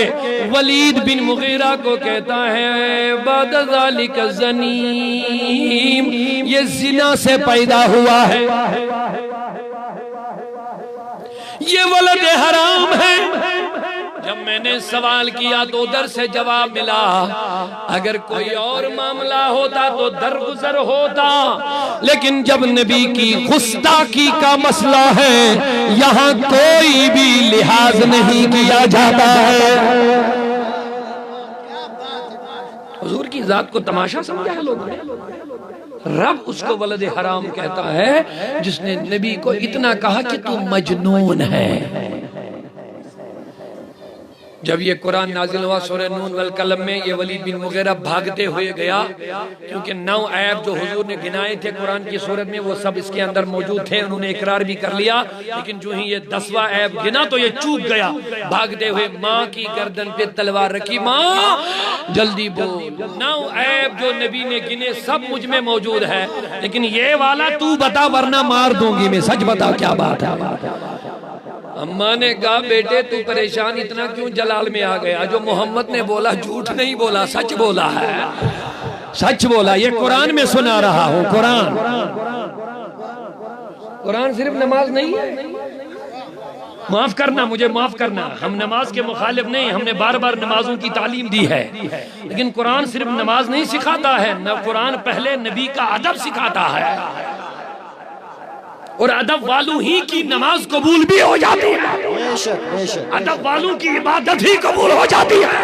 ولید بن مغیرہ کو کہتا ہے بعد ذالک زنیم، یہ زنا سے پیدا ہوا ہے، یہ ولد حرام ہے۔ جب میں نے سوال کیا تو ادھر سے جواب ملا، اگر کوئی اور معاملہ ہوتا تو درگزر ہوتا، لیکن جب نبی کی گستاخی کا مسئلہ ہے یہاں کوئی بھی لحاظ نہیں کیا جاتا ہے۔ حضور کی ذات کو تماشا سمجھا ہے لوگوں نے؟ رب اس کو ولد حرام کہتا ہے جس نے نبی کو اتنا کہا کہ تو مجنون ہے۔ جب یہ قرآن نازل ہوا سورہ نون والقلم میں، یہ ولید بن مغیرہ بھاگتے ہوئے گیا، کیونکہ 9 عیب جو حضور نے گنائے تھے قرآن کی صورت میں وہ سب اس کے اندر موجود تھے، انہوں نے اقرار بھی کر لیا، لیکن جو ہی یہ 10واں عیب گنا تو یہ چوک گیا۔ بھاگتے ہوئے ماں کی گردن پہ تلوار رکھی، ماں جلدی بول، 9 عیب جو نبی نے گنے سب مجھ میں موجود ہے، لیکن یہ والا تو بتا ورنہ مار دوں گی میں، سچ بتا کیا بات ہے۔ اماں نے کہا بیٹے تو پریشان اتنا کیوں جلال میں آ گیا؟ جو محمد نے بولا جھوٹ نہیں بولا، سچ بولا ہے، سچ بولا۔ یہ قرآن میں سنا رہا ہوں، قرآن صرف نماز نہیں ہے۔ معاف کرنا، مجھے معاف کرنا، ہم نماز کے مخالف نہیں، ہم نے بار بار نمازوں کی تعلیم دی ہے، لیکن قرآن صرف نماز نہیں سکھاتا ہے، قرآن پہلے نبی کا ادب سکھاتا ہے، اور ادب والوں ہی کی نماز قبول بھی ہو جاتی ہے، ادب والوں کی عبادت ہی قبول ہو جاتی ہے،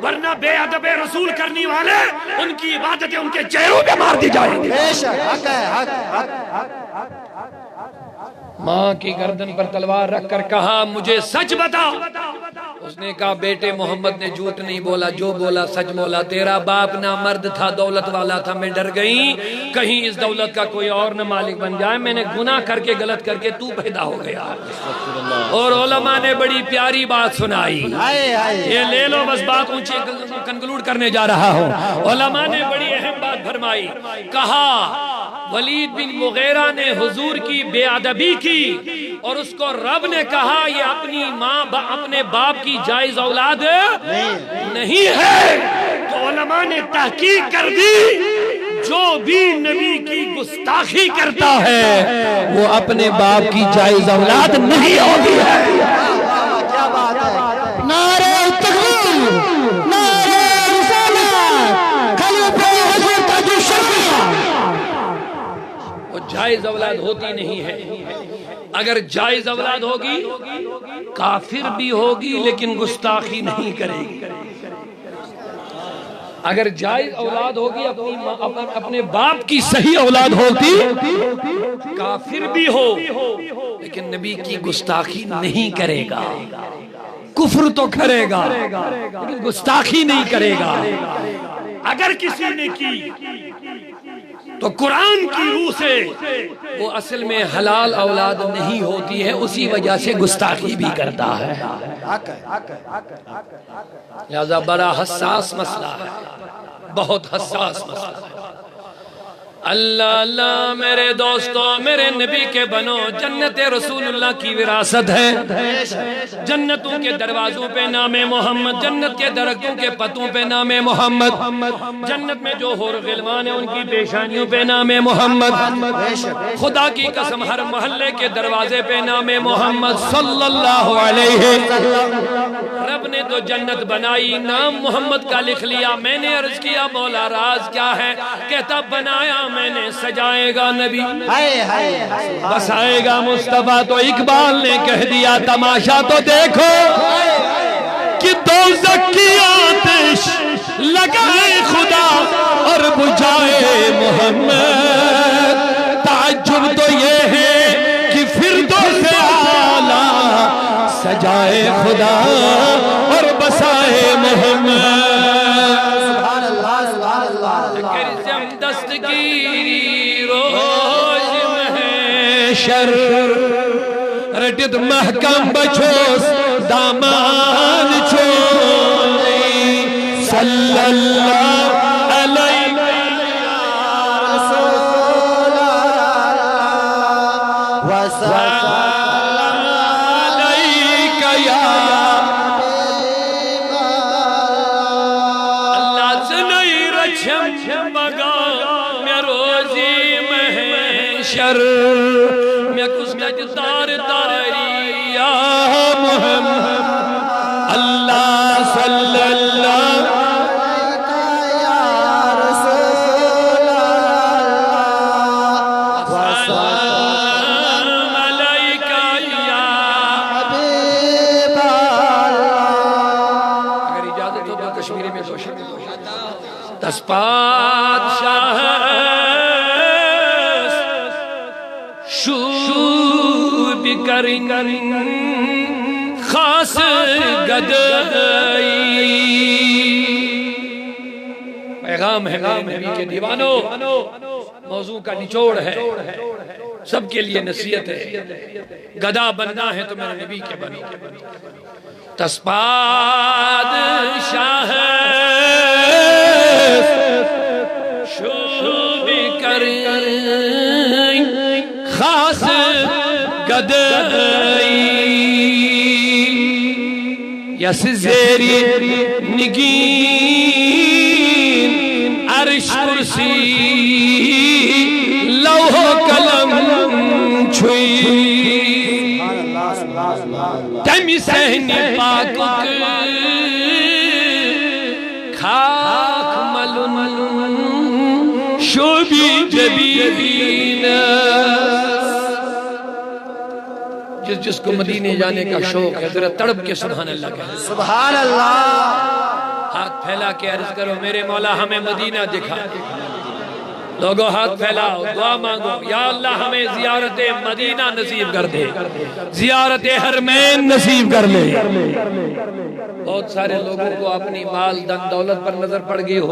ورنہ بے ادب رسول کرنے والے ان کی عبادتیں ان کے چہروں پہ مار دی جائیں گی۔ ماں کی گردن پر تلوار رکھ کر کہا مجھے سچ بتا۔ اس نے کہا بیٹے محمد نے جھوٹ نہیں بولا، جو بولا سچ بولا، تیرا باپ نہ مرد تھا، دولت والا تھا، میں ڈر گئی کہیں اس دولت کا کوئی اور نہ مالک بن جائے، میں نے گناہ کر کے غلط کر کے تو پیدا ہو گیا۔ اور علماء نے بڑی پیاری بات سنائی، یہ لے لو بس بات اونچی کنکلوڈ کرنے جا رہا ہوں۔ علماء نے بڑی اہم بات فرمائی، کہا ولید بن مغیرہ نے حضور کی بے ادبی کی اور اس کو رب نے کہا یہ اپنی ماں اپنے باپ کی جائز اولاد نہیں ہے، تو علماء نے تحقیق کر دی جو بھی نبی کی گستاخی کرتا ہے وہ اپنے باپ کی جائز اولاد نہیں ہوتی ہے۔ کیا بات ہے؟ نعرہ تکبیر، نعرہ رسالت، خلیفہ حضور تاج الشریعہ۔ وہ جائز اولاد ہوتی نہیں ہے، اگر جائز اولاد ہوگی کافر بھی ہوگی لیکن گستاخی نہیں کرے گی، اگر جائز اولاد ہوگی اپنے باپ کی صحیح اولاد ہوتی کافر بھی ہو لیکن نبی کی گستاخی نہیں کرے گا، کفر تو کرے گا لیکن گستاخی نہیں کرے گا۔ اگر کسی نے کی تو قرآن کی روح سے وہ اصل میں حلال اولاد نہیں ہوتی ہے، اسی وجہ سے گستاخی بھی کرتا ہے، لہذا بڑا حساس مسئلہ ہے، بہت حساس مسئلہ ہے۔ اللہ اللہ میرے دوستو، میرے نبی کے بنو، جنت رسول اللہ کی وراثت ہے، جنتوں کے دروازوں پہ نام محمد، جنت کے درختوں کے پتوں پہ نام محمد، جنت میں جو حور غلمان ہیں ان کی پیشانیوں پہ نام محمد، خدا کی قسم ہر محلے کے دروازے پہ نام محمد صلی اللہ علیہ وسلم۔ رب نے تو جنت بنائی، نام محمد کا لکھ لیا، میں نے عرض کیا مولا راز کیا ہے؟ کہتا بنایا میں نے سجائے گا نبی، بسائے گا مصطفیٰ، تو اقبال نے کہہ دیا تماشا تو دیکھو کہ دوزخ کی آتش لگائے خدا اور بجھائے محمد، تعجب تو یہ ہے کہ فردوس اعلیٰ سجائے خدا اور بسائے محمد۔ دستگیری روز محشر رٹت محکم بچوس دامان چھوڑی، صلی اللہ علیہ وسلم۔ میں کچھ نجدار داری یا محمد، اللہ صلی اللہ یا رسول اللہ وسلم علیکہ یا حبیب اللہ۔ اگر اجازت ہو تو کشمیری میں دو شبد پادشاہ شوب کریں خاص گدائی پیغام ہے نبی کے دیوانوں موضوع کا نچوڑ ہے سب کے لیے نصیحت ہے گدا بننا ہے تو میرے نبی کے بنو پادشاہ شوب کریں خاص گدائی یس زیری نگین عرش کرسی لوح قلم چھوئی تمی سہنی پاکک خاک ملن شوبی جبین جس کو مدینے جانے کا شوق ہے ذرا تڑپ کے سبحان اللہ کہہ سبحان اللہ ہاتھ پھیلا کے عرض کرو میرے مولا ہمیں مدینہ دکھا لوگوں ہاتھ پھیلاؤ دعا مانگو یا اللہ ہمیں زیارت مدینہ نصیب کر دے زیارت حرمین نصیب کر لے بہت سارے لوگوں کو اپنی مال دن دولت پر نظر پڑ گئی ہو